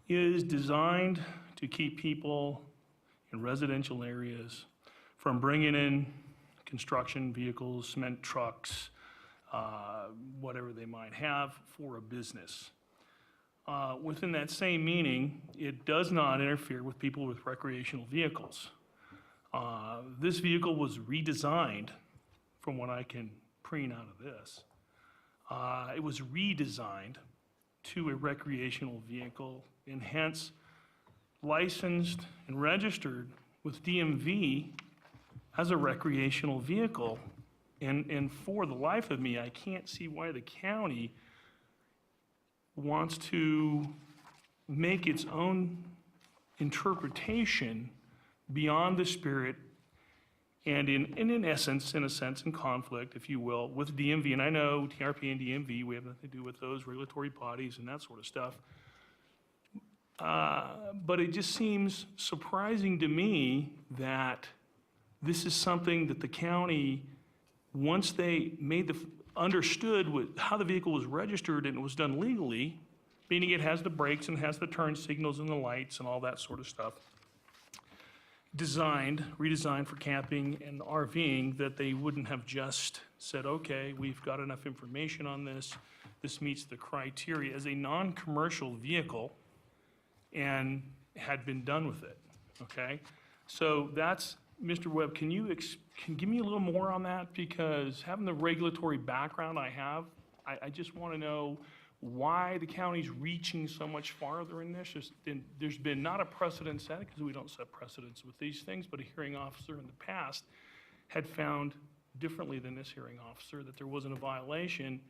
is designed to keep people in residential areas from bringing in construction vehicles, cement trucks, whatever they might have for a business. Within that same meaning, it does not interfere with people with recreational vehicles. This vehicle was redesigned, from what I can preen out of this. It was redesigned to a recreational vehicle and hence licensed and registered with DMV as a recreational vehicle. And for the life of me, I can't see why the county wants to make its own interpretation beyond the spirit and in essence, in a sense, in conflict, if you will, with DMV. And I know TRP and DMV, we have nothing to do with those regulatory bodies and that sort of stuff. But it just seems surprising to me that this is something that the county, once they understood how the vehicle was registered and it was done legally, meaning it has the brakes and has the turn signals and the lights and all that sort of stuff, redesigned for camping and RVing, that they wouldn't have just said, okay, we've got enough information on this, this meets the criteria as a non-commercial vehicle, and had been done with it, okay? So that's, Mr. Webb, can you give me a little more on that? Because having the regulatory background I have, I just want to know why the county's reaching so much farther in this. There's been not a precedent set, because we don't set precedents with these things, but a hearing officer in the past had found differently than this hearing officer that there wasn't a violation.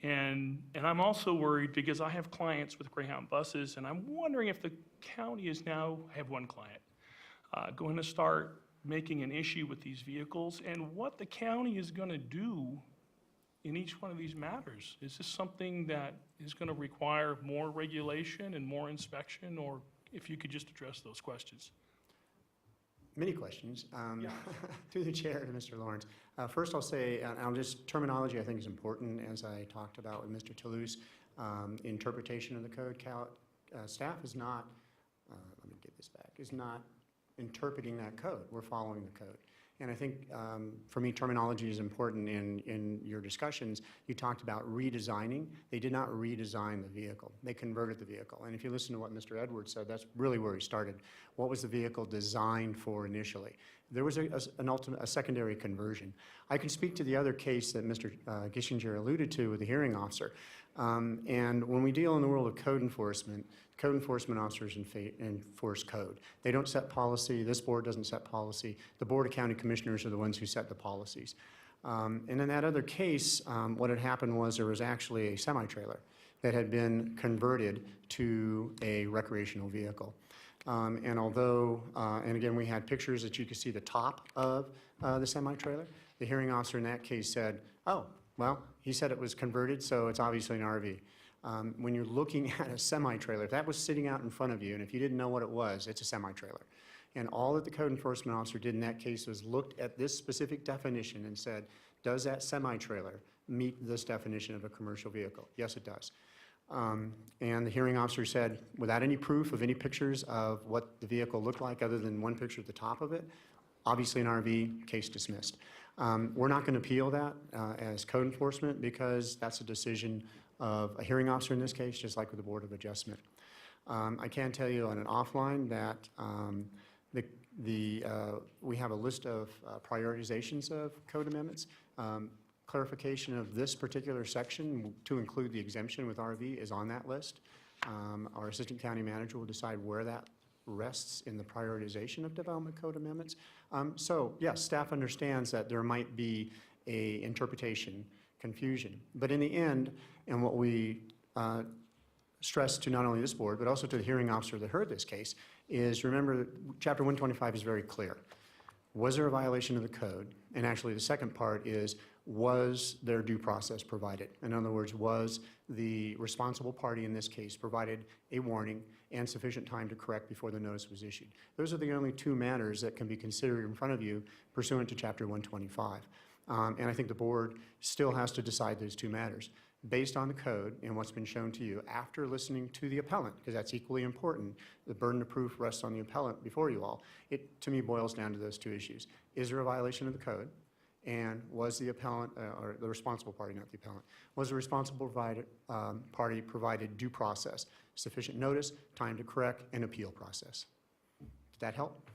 And I'm also worried because I have clients with Greyhound buses, and I'm wondering if the county is now, I have one client, going to start making an issue with these vehicles, and what the county is going to do in each one of these matters. Is this something that is going to require more regulation and more inspection, or if you could just address those questions? Many questions. Through the chair to Mr. Lawrence. First, I'll say, and terminology I think is important, as I talked about with Mr. Toulouse. Interpretation of the code. Staff is not, let me get this back, is not interpreting that code. We're following the code. And I think, for me, terminology is important in your discussions. You talked about redesigning. They did not redesign the vehicle. They converted the vehicle. And if you listen to what Mr. Edwards said, that's really where he started. What was the vehicle designed for initially? There was a secondary conversion. I can speak to the other case that Mr. Gishinger alluded to with the hearing officer. And when we deal in the world of code enforcement officers enforce code. They don't set policy. This board doesn't set policy. The Board of County Commissioners are the ones who set the policies. And in that other case, what had happened was there was actually a semi-trailer that had been converted to a recreational vehicle. And although, and again, we had pictures that you could see the top of the semi-trailer, the hearing officer in that case said, oh, well, he said it was converted, so it's obviously an RV. When you're looking at a semi-trailer, if that was sitting out in front of you, and if you didn't know what it was, it's a semi-trailer. And all that the code enforcement officer did in that case was looked at this specific definition and said, does that semi-trailer meet this definition of a commercial vehicle? Yes, it does. And the hearing officer said, without any proof of any pictures of what the vehicle looked like other than one picture at the top of it, obviously an RV, case dismissed. We're not going to appeal that as code enforcement because that's a decision of a hearing officer in this case, just like with the Board of Adjustment. I can tell you on an offline that we have a list of prioritizations of code amendments. clarification of this particular section to include the exemption with RV is on that list. Our Assistant County Manager will decide where that rests in the prioritization of development code amendments. So, yes, staff understands that there might be a interpretation confusion. But in the end, and what we stress to not only this board, but also to the hearing officer that heard this case, is remember, Chapter 125 is very clear. Was there a violation of the code? And actually, the second part is, was there due process provided? In other words, was the responsible party in this case provided a warning and sufficient time to correct before the notice was issued? Those are the only two matters that can be considered in front of you pursuant to Chapter 125. And I think the board still has to decide those two matters based on the code and what's been shown to you after listening to the appellant, because that's equally important. The burden of proof rests on the appellant before you all. It, to me, boils down to those two issues. Is there a violation of the code? And was the appellant, or the responsible party, not the appellant, was the responsible party provided due process, sufficient notice, time to correct, and appeal process? Did that help?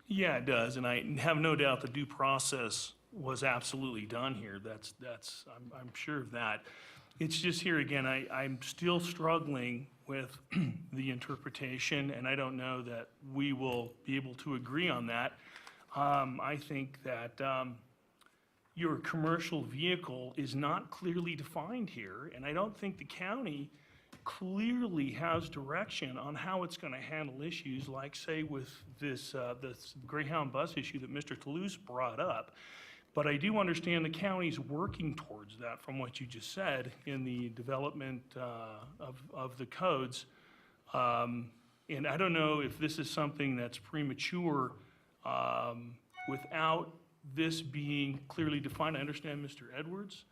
Yeah, it does, and I have no doubt the due process was absolutely done here. I'm sure of that. It's just here again, I'm still struggling with the interpretation, and I don't know that we will be able to agree on that. I think that your commercial vehicle is not clearly defined here, and I don't think the county clearly has direction on how it's going to handle issues like, say, with this Greyhound bus issue that Mr. Toulouse brought up. But I do understand the county's working towards that from what you just said in the development of the codes. And I don't know if this is something that's premature without this being clearly defined. I understand Mr. Edwards'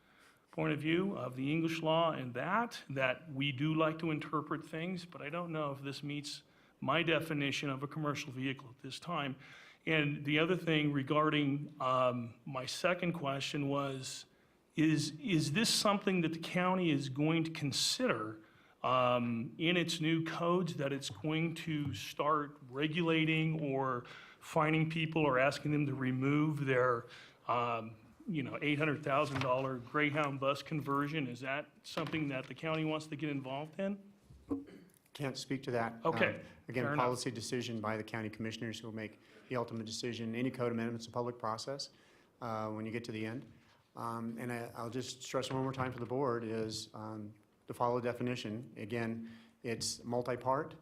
point of view of the English law and that we do like to interpret things, but I don't know if this meets my definition of a commercial vehicle at this time. And the other thing regarding my second question was, is this something that the county is going to consider in its new codes, that it's going to start regulating or fining people or asking them to remove their $800,000 Greyhound bus conversion? Is that something that the county wants to get involved in? Can't speak to that. Okay, Again, fair enough. policy decision by the county commissioners who will make the ultimate decision. Any code amendment's a public process when you get to the end. And I'll just stress one more time for the board is to follow definition. Again, it's multi-part.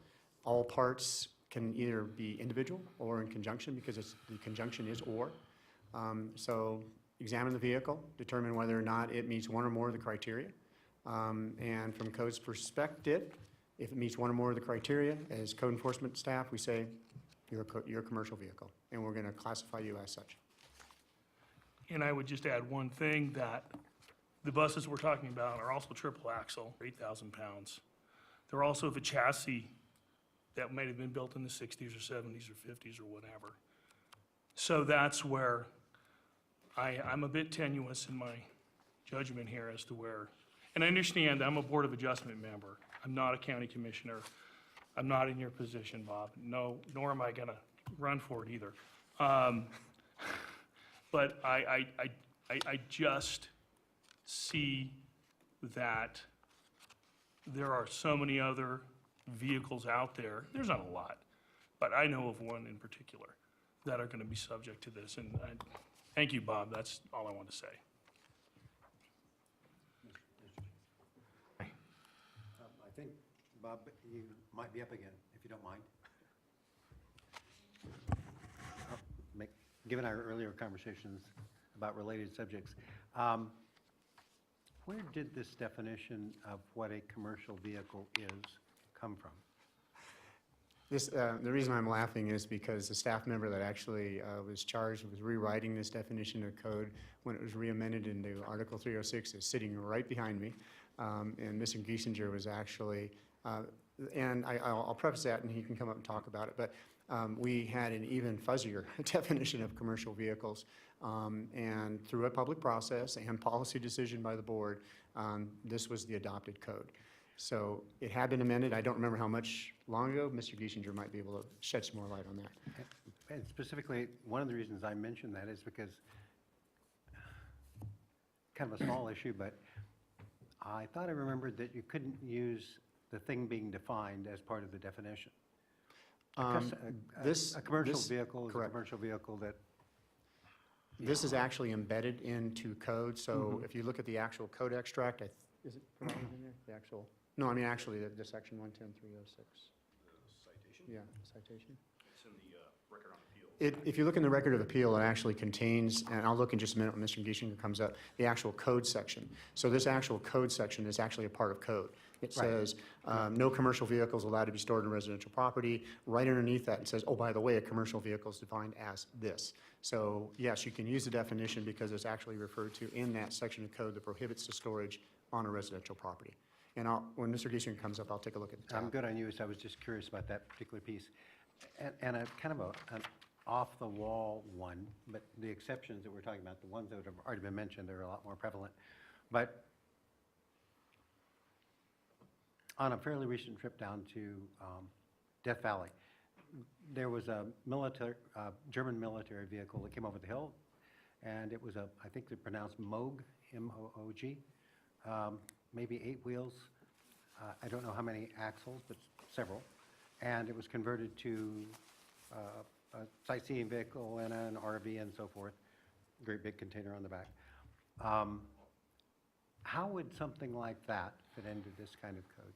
All parts can either be individual or in conjunction, because the conjunction is or. So examine the vehicle, determine whether or not it meets one or more of the criteria. And from code's perspective, if it meets one or more of the criteria, as code enforcement staff, we say, you're a commercial vehicle, and we're going to classify you as such. And I would just add one thing, that the buses we're talking about are also triple axle, 8,000 pounds. They're also of a chassis that might have been built in the 60s or 70s or 50s or whatever. So that's where I'm a bit tenuous in my judgment here as to where, and I understand I'm a Board of Adjustment member. I'm not a county commissioner. I'm not in your position, Bob. No, nor am I going to run for it either. But I just see that there are so many other vehicles out there. There's not a lot, but I know of one in particular that are going to be subject to this. And thank you, Bob. That's all I want to say. I think, Bob, you might be up again, if you don't mind. Given our earlier conversations about related subjects, where did this definition of what a commercial vehicle is come from? The reason I'm laughing is because the staff member that actually was charged with rewriting this definition of code when it was re-amended into Article 306 is sitting right behind me. And Mr. Giesinger was actually, and I'll preface that and he can come up and talk about it, but we had an even fuzzier definition of commercial vehicles. And through a public process and policy decision by the board, this was the adopted code. So it had been amended. I don't remember how much long ago. Mr. Giesinger might be able to shed some more light on that. And specifically, one of the reasons I mentioned that is because kind of a small issue, but I thought I remembered that you couldn't use the thing being defined as part of the definition. A commercial vehicle is a correct. commercial vehicle that, This is actually embedded into code, so if you look at the actual code extract, is it provided in there, the actual? No, I mean, actually, the section 110.306. Citation? Yeah, citation. It's in the record on appeal. If you look in the record of appeal, it actually contains, and I'll look in just a minute when Mr. Giesinger comes up, the actual code section. So this actual code section is actually a part of code. It says, no commercial vehicles allowed to be stored in residential property. Right underneath that, it says, oh, by the way, a commercial vehicle is defined as this. So yes, you can use the definition because it's actually referred to in that section of code that prohibits the storage on a residential property. And when Mr. Giesinger comes up, I'll take a look at the tab. I'm good on you, so I was just curious about that particular piece. And a kind of an off-the-wall one, but the exceptions that we're talking about, the ones that have already been mentioned, they're a lot more prevalent. But on a fairly recent trip down to Death Valley, there was a German military vehicle that came over the hill, and it was I think they pronounced Moog, M-O-O-G, maybe 8 wheels. I don't know how many axles, but several. And it was converted to a sightseeing vehicle and an RV and so forth, great big container on the back. How would something like that fit into this kind of code?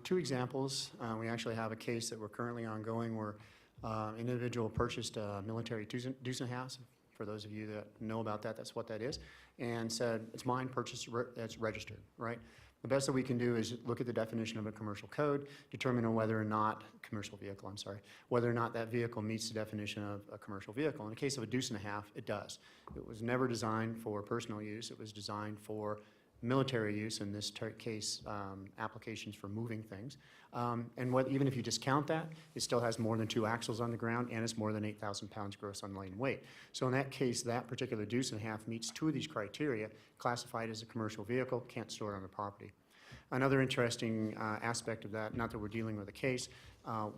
2 examples. We actually have a case that we're currently ongoing where an individual purchased a military Duesenhaus. For those of you that know about that, that's what that is, and said, it's mine, purchased, it's registered, right? The best that we can do is look at the definition of a commercial code, determine whether or not, commercial vehicle, I'm sorry, whether or not that vehicle meets the definition of a commercial vehicle. In the case of a Duesenhaus, it does. It was never designed for personal use. It was designed for military use, in this case, applications for moving things. And even if you discount that, it still has more than 2 axles on the ground, and it's more than 8,000 pounds gross unladen weight. So in that case, that particular Duesenhaus meets 2 of these criteria, classified as a commercial vehicle, can't store it on the property. Another interesting aspect of that, not that we're dealing with a case,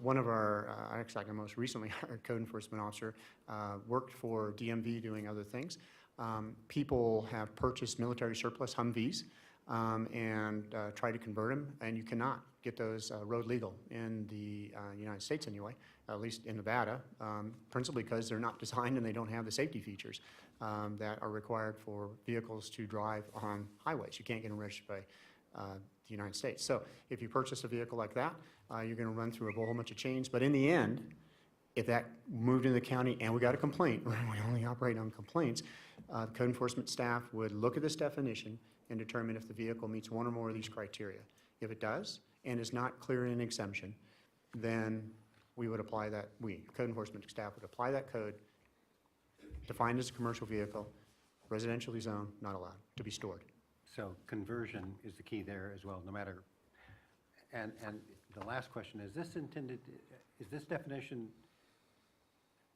one of our, actually our most recently hired code enforcement officer, worked for DMV doing other things. People have purchased military surplus Humvees and tried to convert them, and you cannot get those road legal in the United States anyway, at least in Nevada, principally because they're not designed and they don't have the safety features that are required for vehicles to drive on highways. You can't get them registered by the United States. So if you purchase a vehicle like that, you're going to run through a whole bunch of chains, but in the end, if that moved into the county and we got a complaint, we only operate on complaints, code enforcement staff would look at this definition and determine if the vehicle meets one or more of these criteria. If it does and is not clearing an exemption, then we would apply that, code enforcement staff would apply that code, defined as a commercial vehicle, residentially zoned, not allowed to be stored. So conversion is the key there as well, no matter, and the last question, is this intended, is this definition,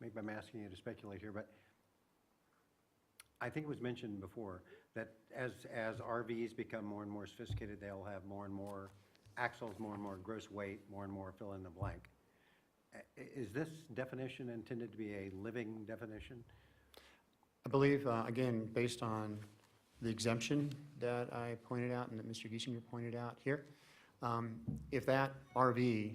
maybe I'm asking you to speculate here, but I think it was mentioned before that as RVs become more and more sophisticated, they'll have more and more axles, more and more gross weight, more and more fill in the blank. Is this definition intended to be a living definition? I believe, again, based on the exemption that I pointed out and that Mr. Giesinger pointed out here, if that RV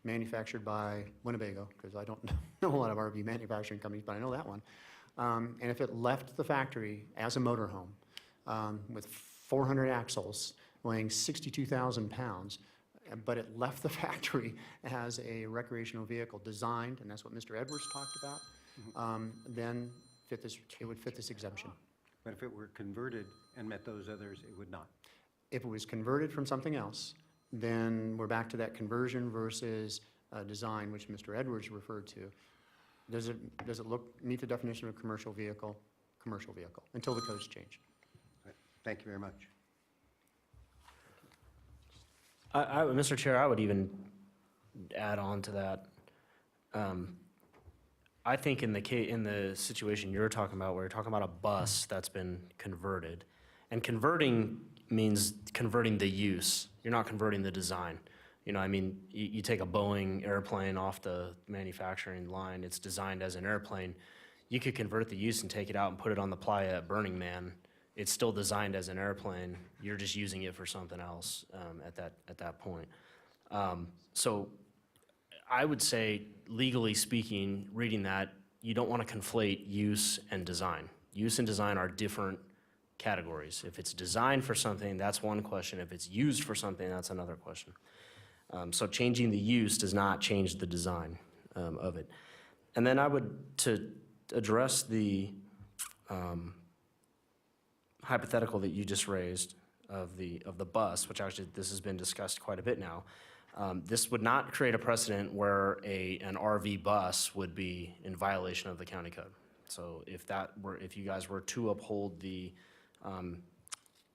manufactured by Winnebago, because I don't know a lot of RV manufacturing companies, but I know that one, and if it left the factory as a motorhome with 400 axles weighing 62,000 pounds, but it left the factory as a recreational vehicle designed, and that's what Mr. Edwards talked about, then it would fit this exemption. But if it were converted and met those others, it would not. If it was converted from something else, then we're back to that conversion versus design, which Mr. Edwards referred to. Does it meet the definition of commercial vehicle, until the codes change? Thank you very much. Mr. Chair, I would even add on to that. I think in the situation you're talking about, where you're talking about a bus that's been converted, and converting means converting the use. You're not converting the design. You know, I mean, you take a Boeing airplane off the manufacturing line, it's designed as an airplane. You could convert the use and take it out and put it on the playa at Burning Man it's still designed as an airplane. You're just using it for something else at that point. So I would say, legally speaking, reading that, you don't want to conflate use and design. Use and design are different categories. If it's designed for something, that's one question. If it's used for something, that's another question. So changing the use does not change the design of it. And then I would, to address the hypothetical that you just raised of the bus, which actually this has been discussed quite a bit now, this would not create a precedent where an RV bus would be in violation of the county code. So if you guys were to uphold the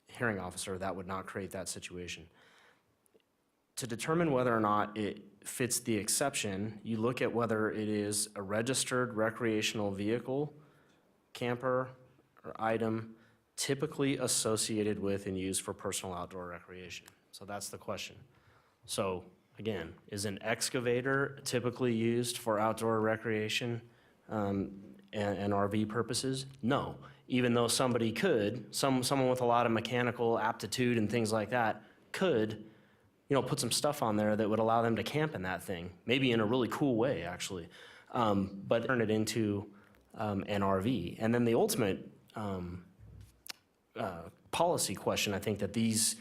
hearing officer, that would not create that situation. To determine whether or not it fits the exception, you look at whether it is a registered recreational vehicle, camper, or item typically associated with and used for personal outdoor recreation. So that's the question. So again, is an excavator typically used for outdoor recreation and RV purposes? No. Even though somebody could, someone with a lot of mechanical aptitude and things like that could, put some stuff on there that would allow them to camp in that thing, maybe in a really cool way, actually, but turn it into an RV. And then the ultimate policy question I think that these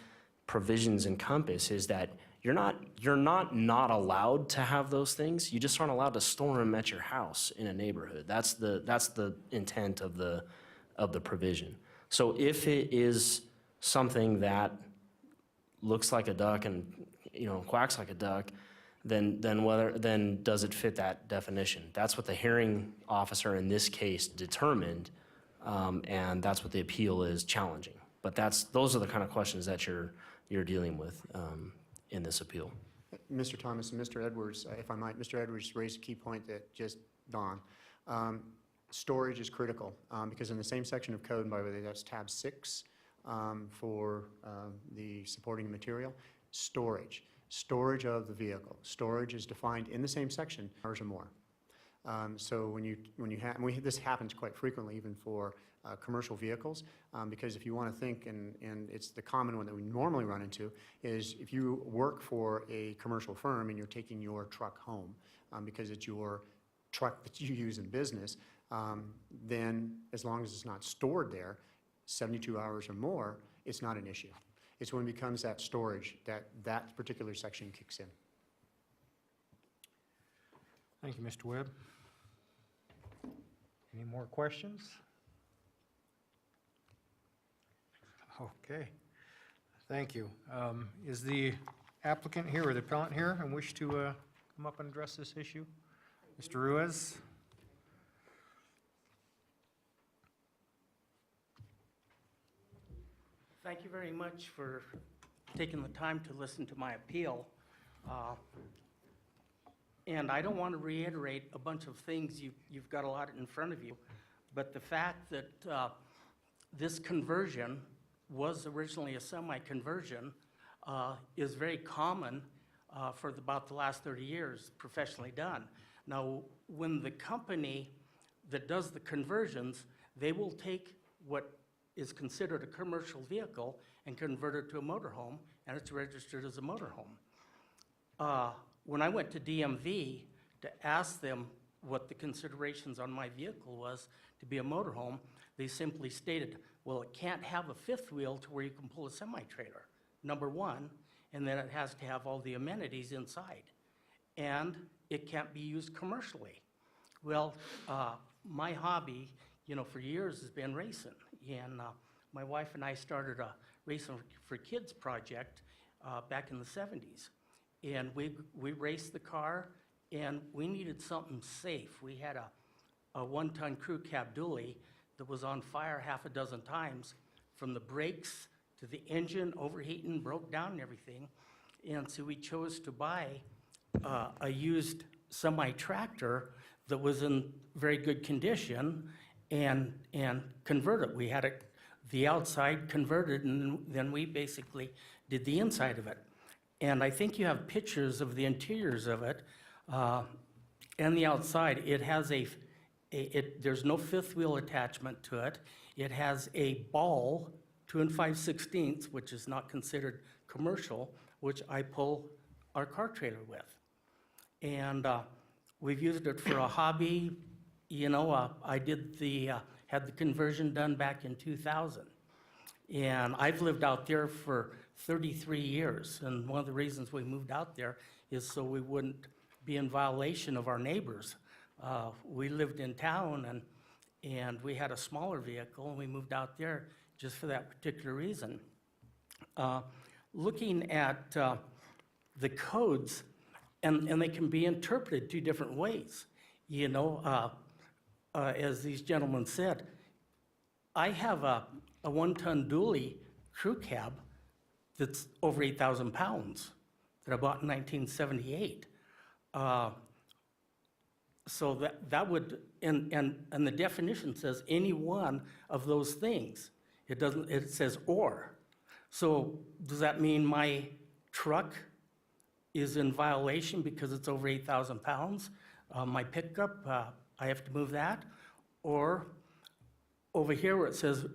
provisions encompass is that you're not allowed to have those things. You just aren't allowed to store them at your house in a neighborhood. That's the intent of the provision. So if it is something that looks like a duck and quacks like a duck, then does it fit that definition? That's what the hearing officer in this case determined, and that's what the appeal is challenging. But those are the kind of questions that you're dealing with in this appeal. Mr. Thomas and Mr. Edwards, if I might, Mr. Edwards raised a key point that just dawned. Storage is critical because in the same section of code, by the way, that's tab 6 for the supporting material, storage of the vehicle. Storage is defined in the same section, hours or more. So when you have, this happens quite frequently even for commercial vehicles, because if you want to think, and it's the common one that we normally run into, is if you work for a commercial firm and you're taking your truck home because it's your truck that you use in business, then as long as it's not stored there 72 hours or more, it's not an issue. It's when it becomes that storage that particular section kicks in. Thank you, Mr. Webb. Any more questions? Okay, thank you. Is the applicant here or the appellant here and wish to come up and address this issue? Mr. Ruiz? Thank you very much for taking the time to listen to my appeal. And I don't want to reiterate a bunch of things. You've got a lot in front of you. But the fact that this conversion was originally a semi-conversion is very common for about the last 30 years, professionally done. Now, when the company that does the conversions, they will take what is considered a commercial vehicle and convert it to a motorhome, and it's registered as a motorhome. When I went to DMV to ask them what the considerations on my vehicle was to be a motorhome, they simply stated, well, it can't have a fifth wheel to where you can pull a semi-trailer, number one, and then it has to have all the amenities inside. And it can't be used commercially. Well, my hobby, for years has been racing. And my wife and I started a Racing for Kids project back in the 70s. And we raced the car, and we needed something safe. We had a one-ton crew cab dually that was on fire half a dozen times, from the brakes to the engine overheating, broke down and everything. And so we chose to buy a used semi-tractor that was in very good condition and convert it. We had the outside converted, and then we basically did the inside of it. And I think you have pictures of the interiors of it and the outside. It has there's no fifth wheel attachment to it. It has a ball, 2 5/16, which is not considered commercial, which I pull our car trailer with. And we've used it for a hobby. You know, I had the conversion done back in 2000. And I've lived out there for 33 years. And one of the reasons we moved out there is so we wouldn't be in violation of our neighbors. We lived in town and we had a smaller vehicle and we moved out there just for that particular reason. Looking at the codes, and they can be interpreted two different ways. You know, as these gentlemen said, I have a 1-ton dually crew cab that's over 8,000 pounds that I bought in 1978. So that would, and the definition says any one of those things. It says or. So does that mean my truck is in violation because it's over 8,000 pounds? My pickup, I have to move that? Or over here where it says,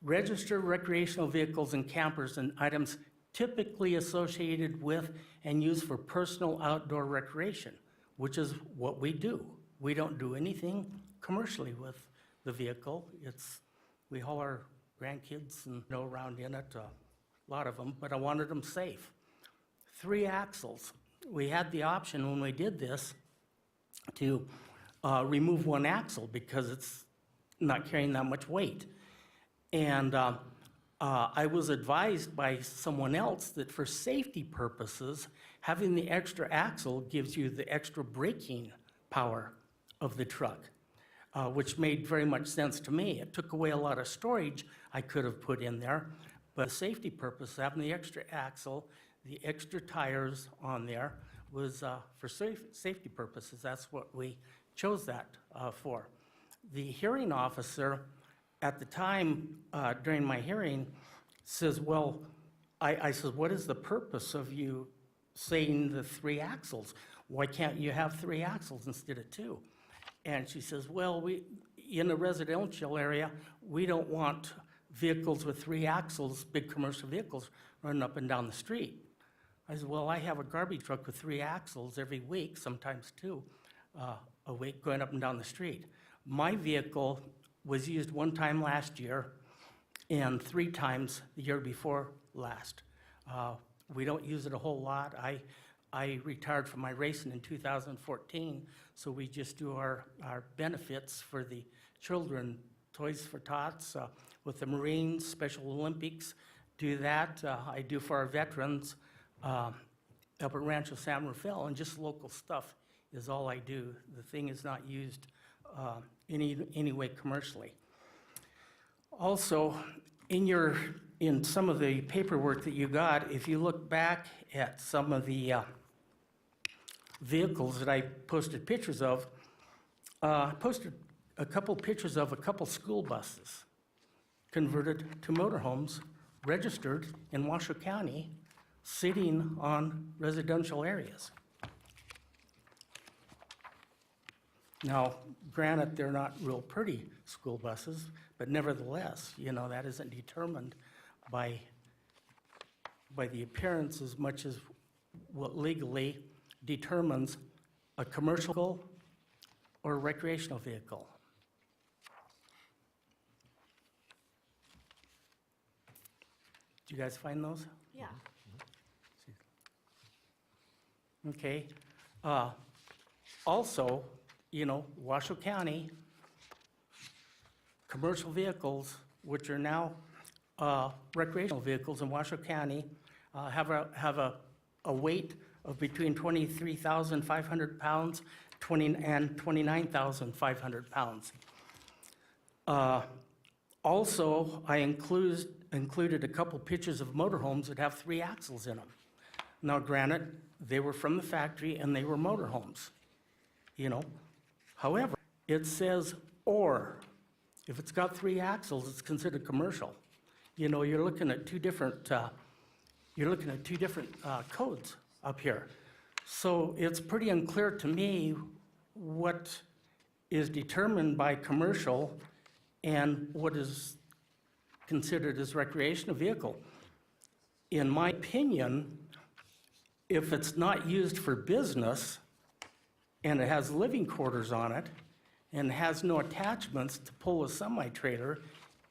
register recreational vehicles and campers and items typically associated with and used for personal outdoor recreation, which is what we do. We don't do anything commercially with the vehicle. We haul our grandkids and go around in it, a lot of them, but I wanted them safe. 3 axles. We had the option when we did this to remove 1 axle because it's not carrying that much weight. And I was advised by someone else that for safety purposes, having the extra axle gives you the extra braking power of the truck, which made very much sense to me. It took away a lot of storage I could have put in there, but for safety purposes, having the extra axle, the extra tires on there was for safety purposes. That's what we chose that for. The hearing officer at the time during my hearing says, well, I said, what is the purpose of you saying the 3 axles? Why can't you have 3 axles instead of 2? And she says, well, in a residential area, we don't want vehicles with 3 axles, big commercial vehicles, running up and down the street. I said, well, I have a garbage truck with 3 axles every week, sometimes 2 a week, going up and down the street. My vehicle was used 1 time last year and 3 times the year before last. We don't use it a whole lot. I retired from my racing in 2014, so we just do our benefits for the children, Toys for Tots, with the Marines, Special Olympics, do that. I do for our veterans up at Rancho San Rafael, and just local stuff is all I do. The thing is not used any way commercially. Also, in some of the paperwork that you got, if you look back at some of the vehicles that I posted pictures of, I posted a couple pictures of a couple school buses converted to motorhomes, registered in Washoe County, sitting on residential areas. Now, granted, they're not real pretty school buses, but nevertheless, you know, that isn't determined by the appearance as much as what legally determines a commercial or a recreational vehicle. Did you guys find those? Yeah. Okay. Also, you know, Washoe County, commercial vehicles, which are now recreational vehicles in Washoe County, have a weight of between 23,500 pounds and 29,500 pounds. Also, I included a couple pictures of motorhomes that have 3 axles in them. Now, granted, they were from the factory and they were motorhomes, you know. However, it says or. If it's got 3 axles, it's considered commercial. You know, you're looking at two different codes up here. So it's pretty unclear to me what is determined by commercial and what is considered as recreational vehicle. In my opinion, if it's not used for business and it has living quarters on it and has no attachments to pull a semi-trailer,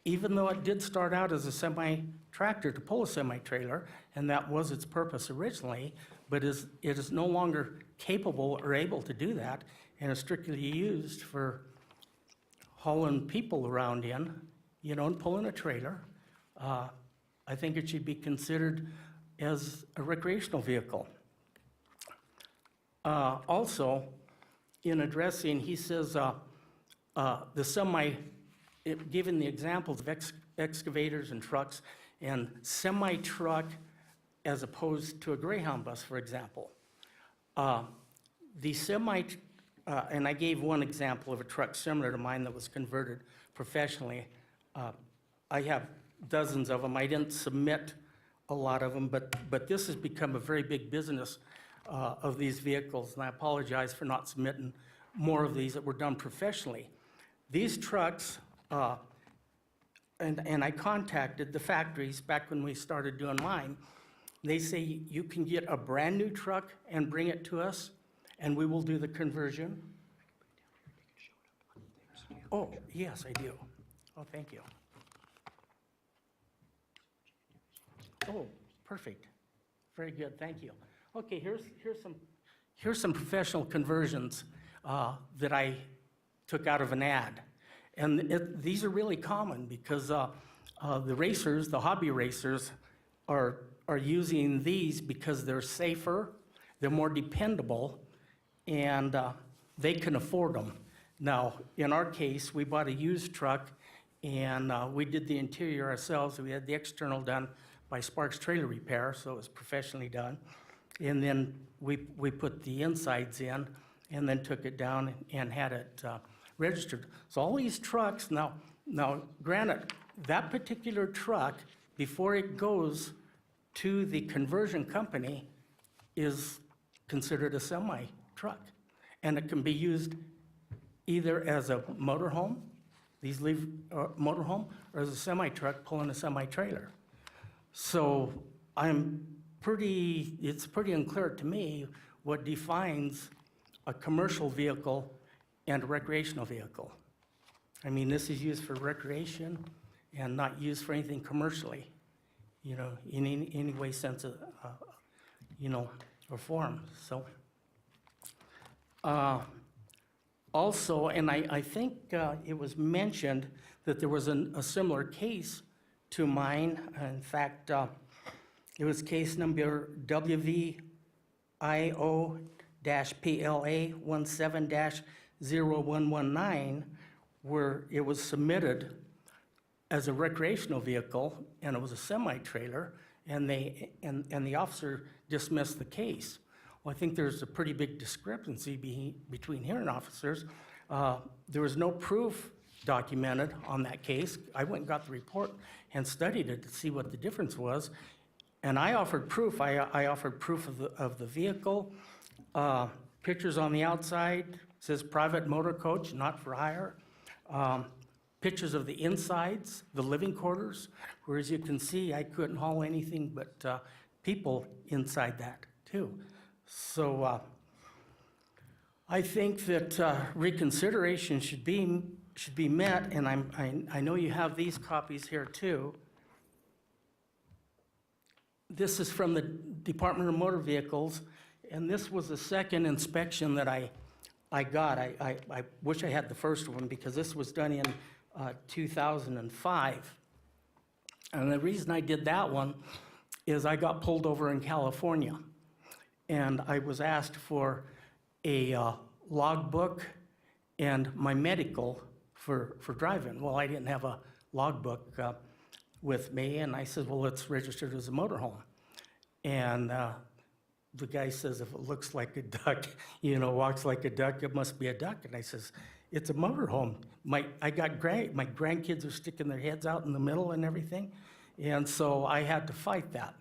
even though it did start out as a semi-tractor to pull a semi-trailer, and that was its purpose originally, but it is no longer capable or able to do that, and is strictly used for hauling people around in, and pulling a trailer, I think it should be considered as a recreational vehicle. Also, in addressing, he says given the examples of excavators and trucks and semi-truck as opposed to a Greyhound bus, for example. And I gave one example of a truck similar to mine that was converted professionally. I have dozens of them. I didn't submit a lot of them, but this has become a very big business of these vehicles, and I apologize for not submitting more of these that were done professionally. These trucks, and I contacted the factories back when we started doing mine. They say you can get a brand-new truck and bring it to us, and we will do the conversion. Oh, yes, I do. Oh, thank you. Oh, perfect. Very good, thank you. Okay, here's some professional conversions that I took out of an ad. And these are really common because the racers, the hobby racers, are using these because they're safer, they're more dependable, and they can afford them. Now, in our case, we bought a used truck, and we did the interior ourselves. We had the external done by Sparks Trailer Repair, so it was professionally done. And then we put the insides in, and then took it down and had it registered. So all these trucks, now granted, that particular truck, before it goes to the conversion company, is considered a semi-truck. And it can be used either as a motorhome, motorhome, or as a semi-truck pulling a semi-trailer. So it's pretty unclear to me what defines a commercial vehicle and a recreational vehicle. I mean, this is used for recreation and not used for anything commercially, in any way, sense of, or form. So, also, and I think it was mentioned that there was a similar case to mine. In fact, it was case number WVIO-PLA 17-0119, where it was submitted as a recreational vehicle, and it was a semi-trailer, and the officer dismissed the case. Well, I think there's a pretty big discrepancy between hearing officers. There was no proof documented on that case. I went and got the report and studied it to see what the difference was. And I offered proof. I offered proof of the vehicle, pictures on the outside, it says private motor coach, not for hire. Pictures of the insides, the living quarters, where as you can see, I couldn't haul anything but people inside that too. So I think that reconsideration should be met, and I know you have these copies here too. This is from the Department of Motor Vehicles, and this was the second inspection that I got. I wish I had the first one because this was done in 2005. And the reason I did that one is I got pulled over in California, and I was asked for a logbook and my medical for driving. Well, I didn't have a logbook with me, and I said, well, it's registered as a motorhome. And the guy says, if it looks like a duck, walks like a duck, it must be a duck. And I says, it's a motorhome. My grandkids are sticking their heads out in the middle and everything. And so I had to fight that.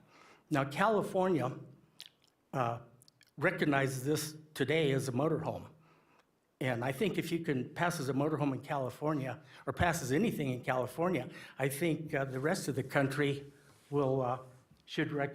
Now, California recognizes this today as a motorhome. And I think if you can pass as a motorhome in California, or pass as anything in California, I think the rest of the country will, should recognize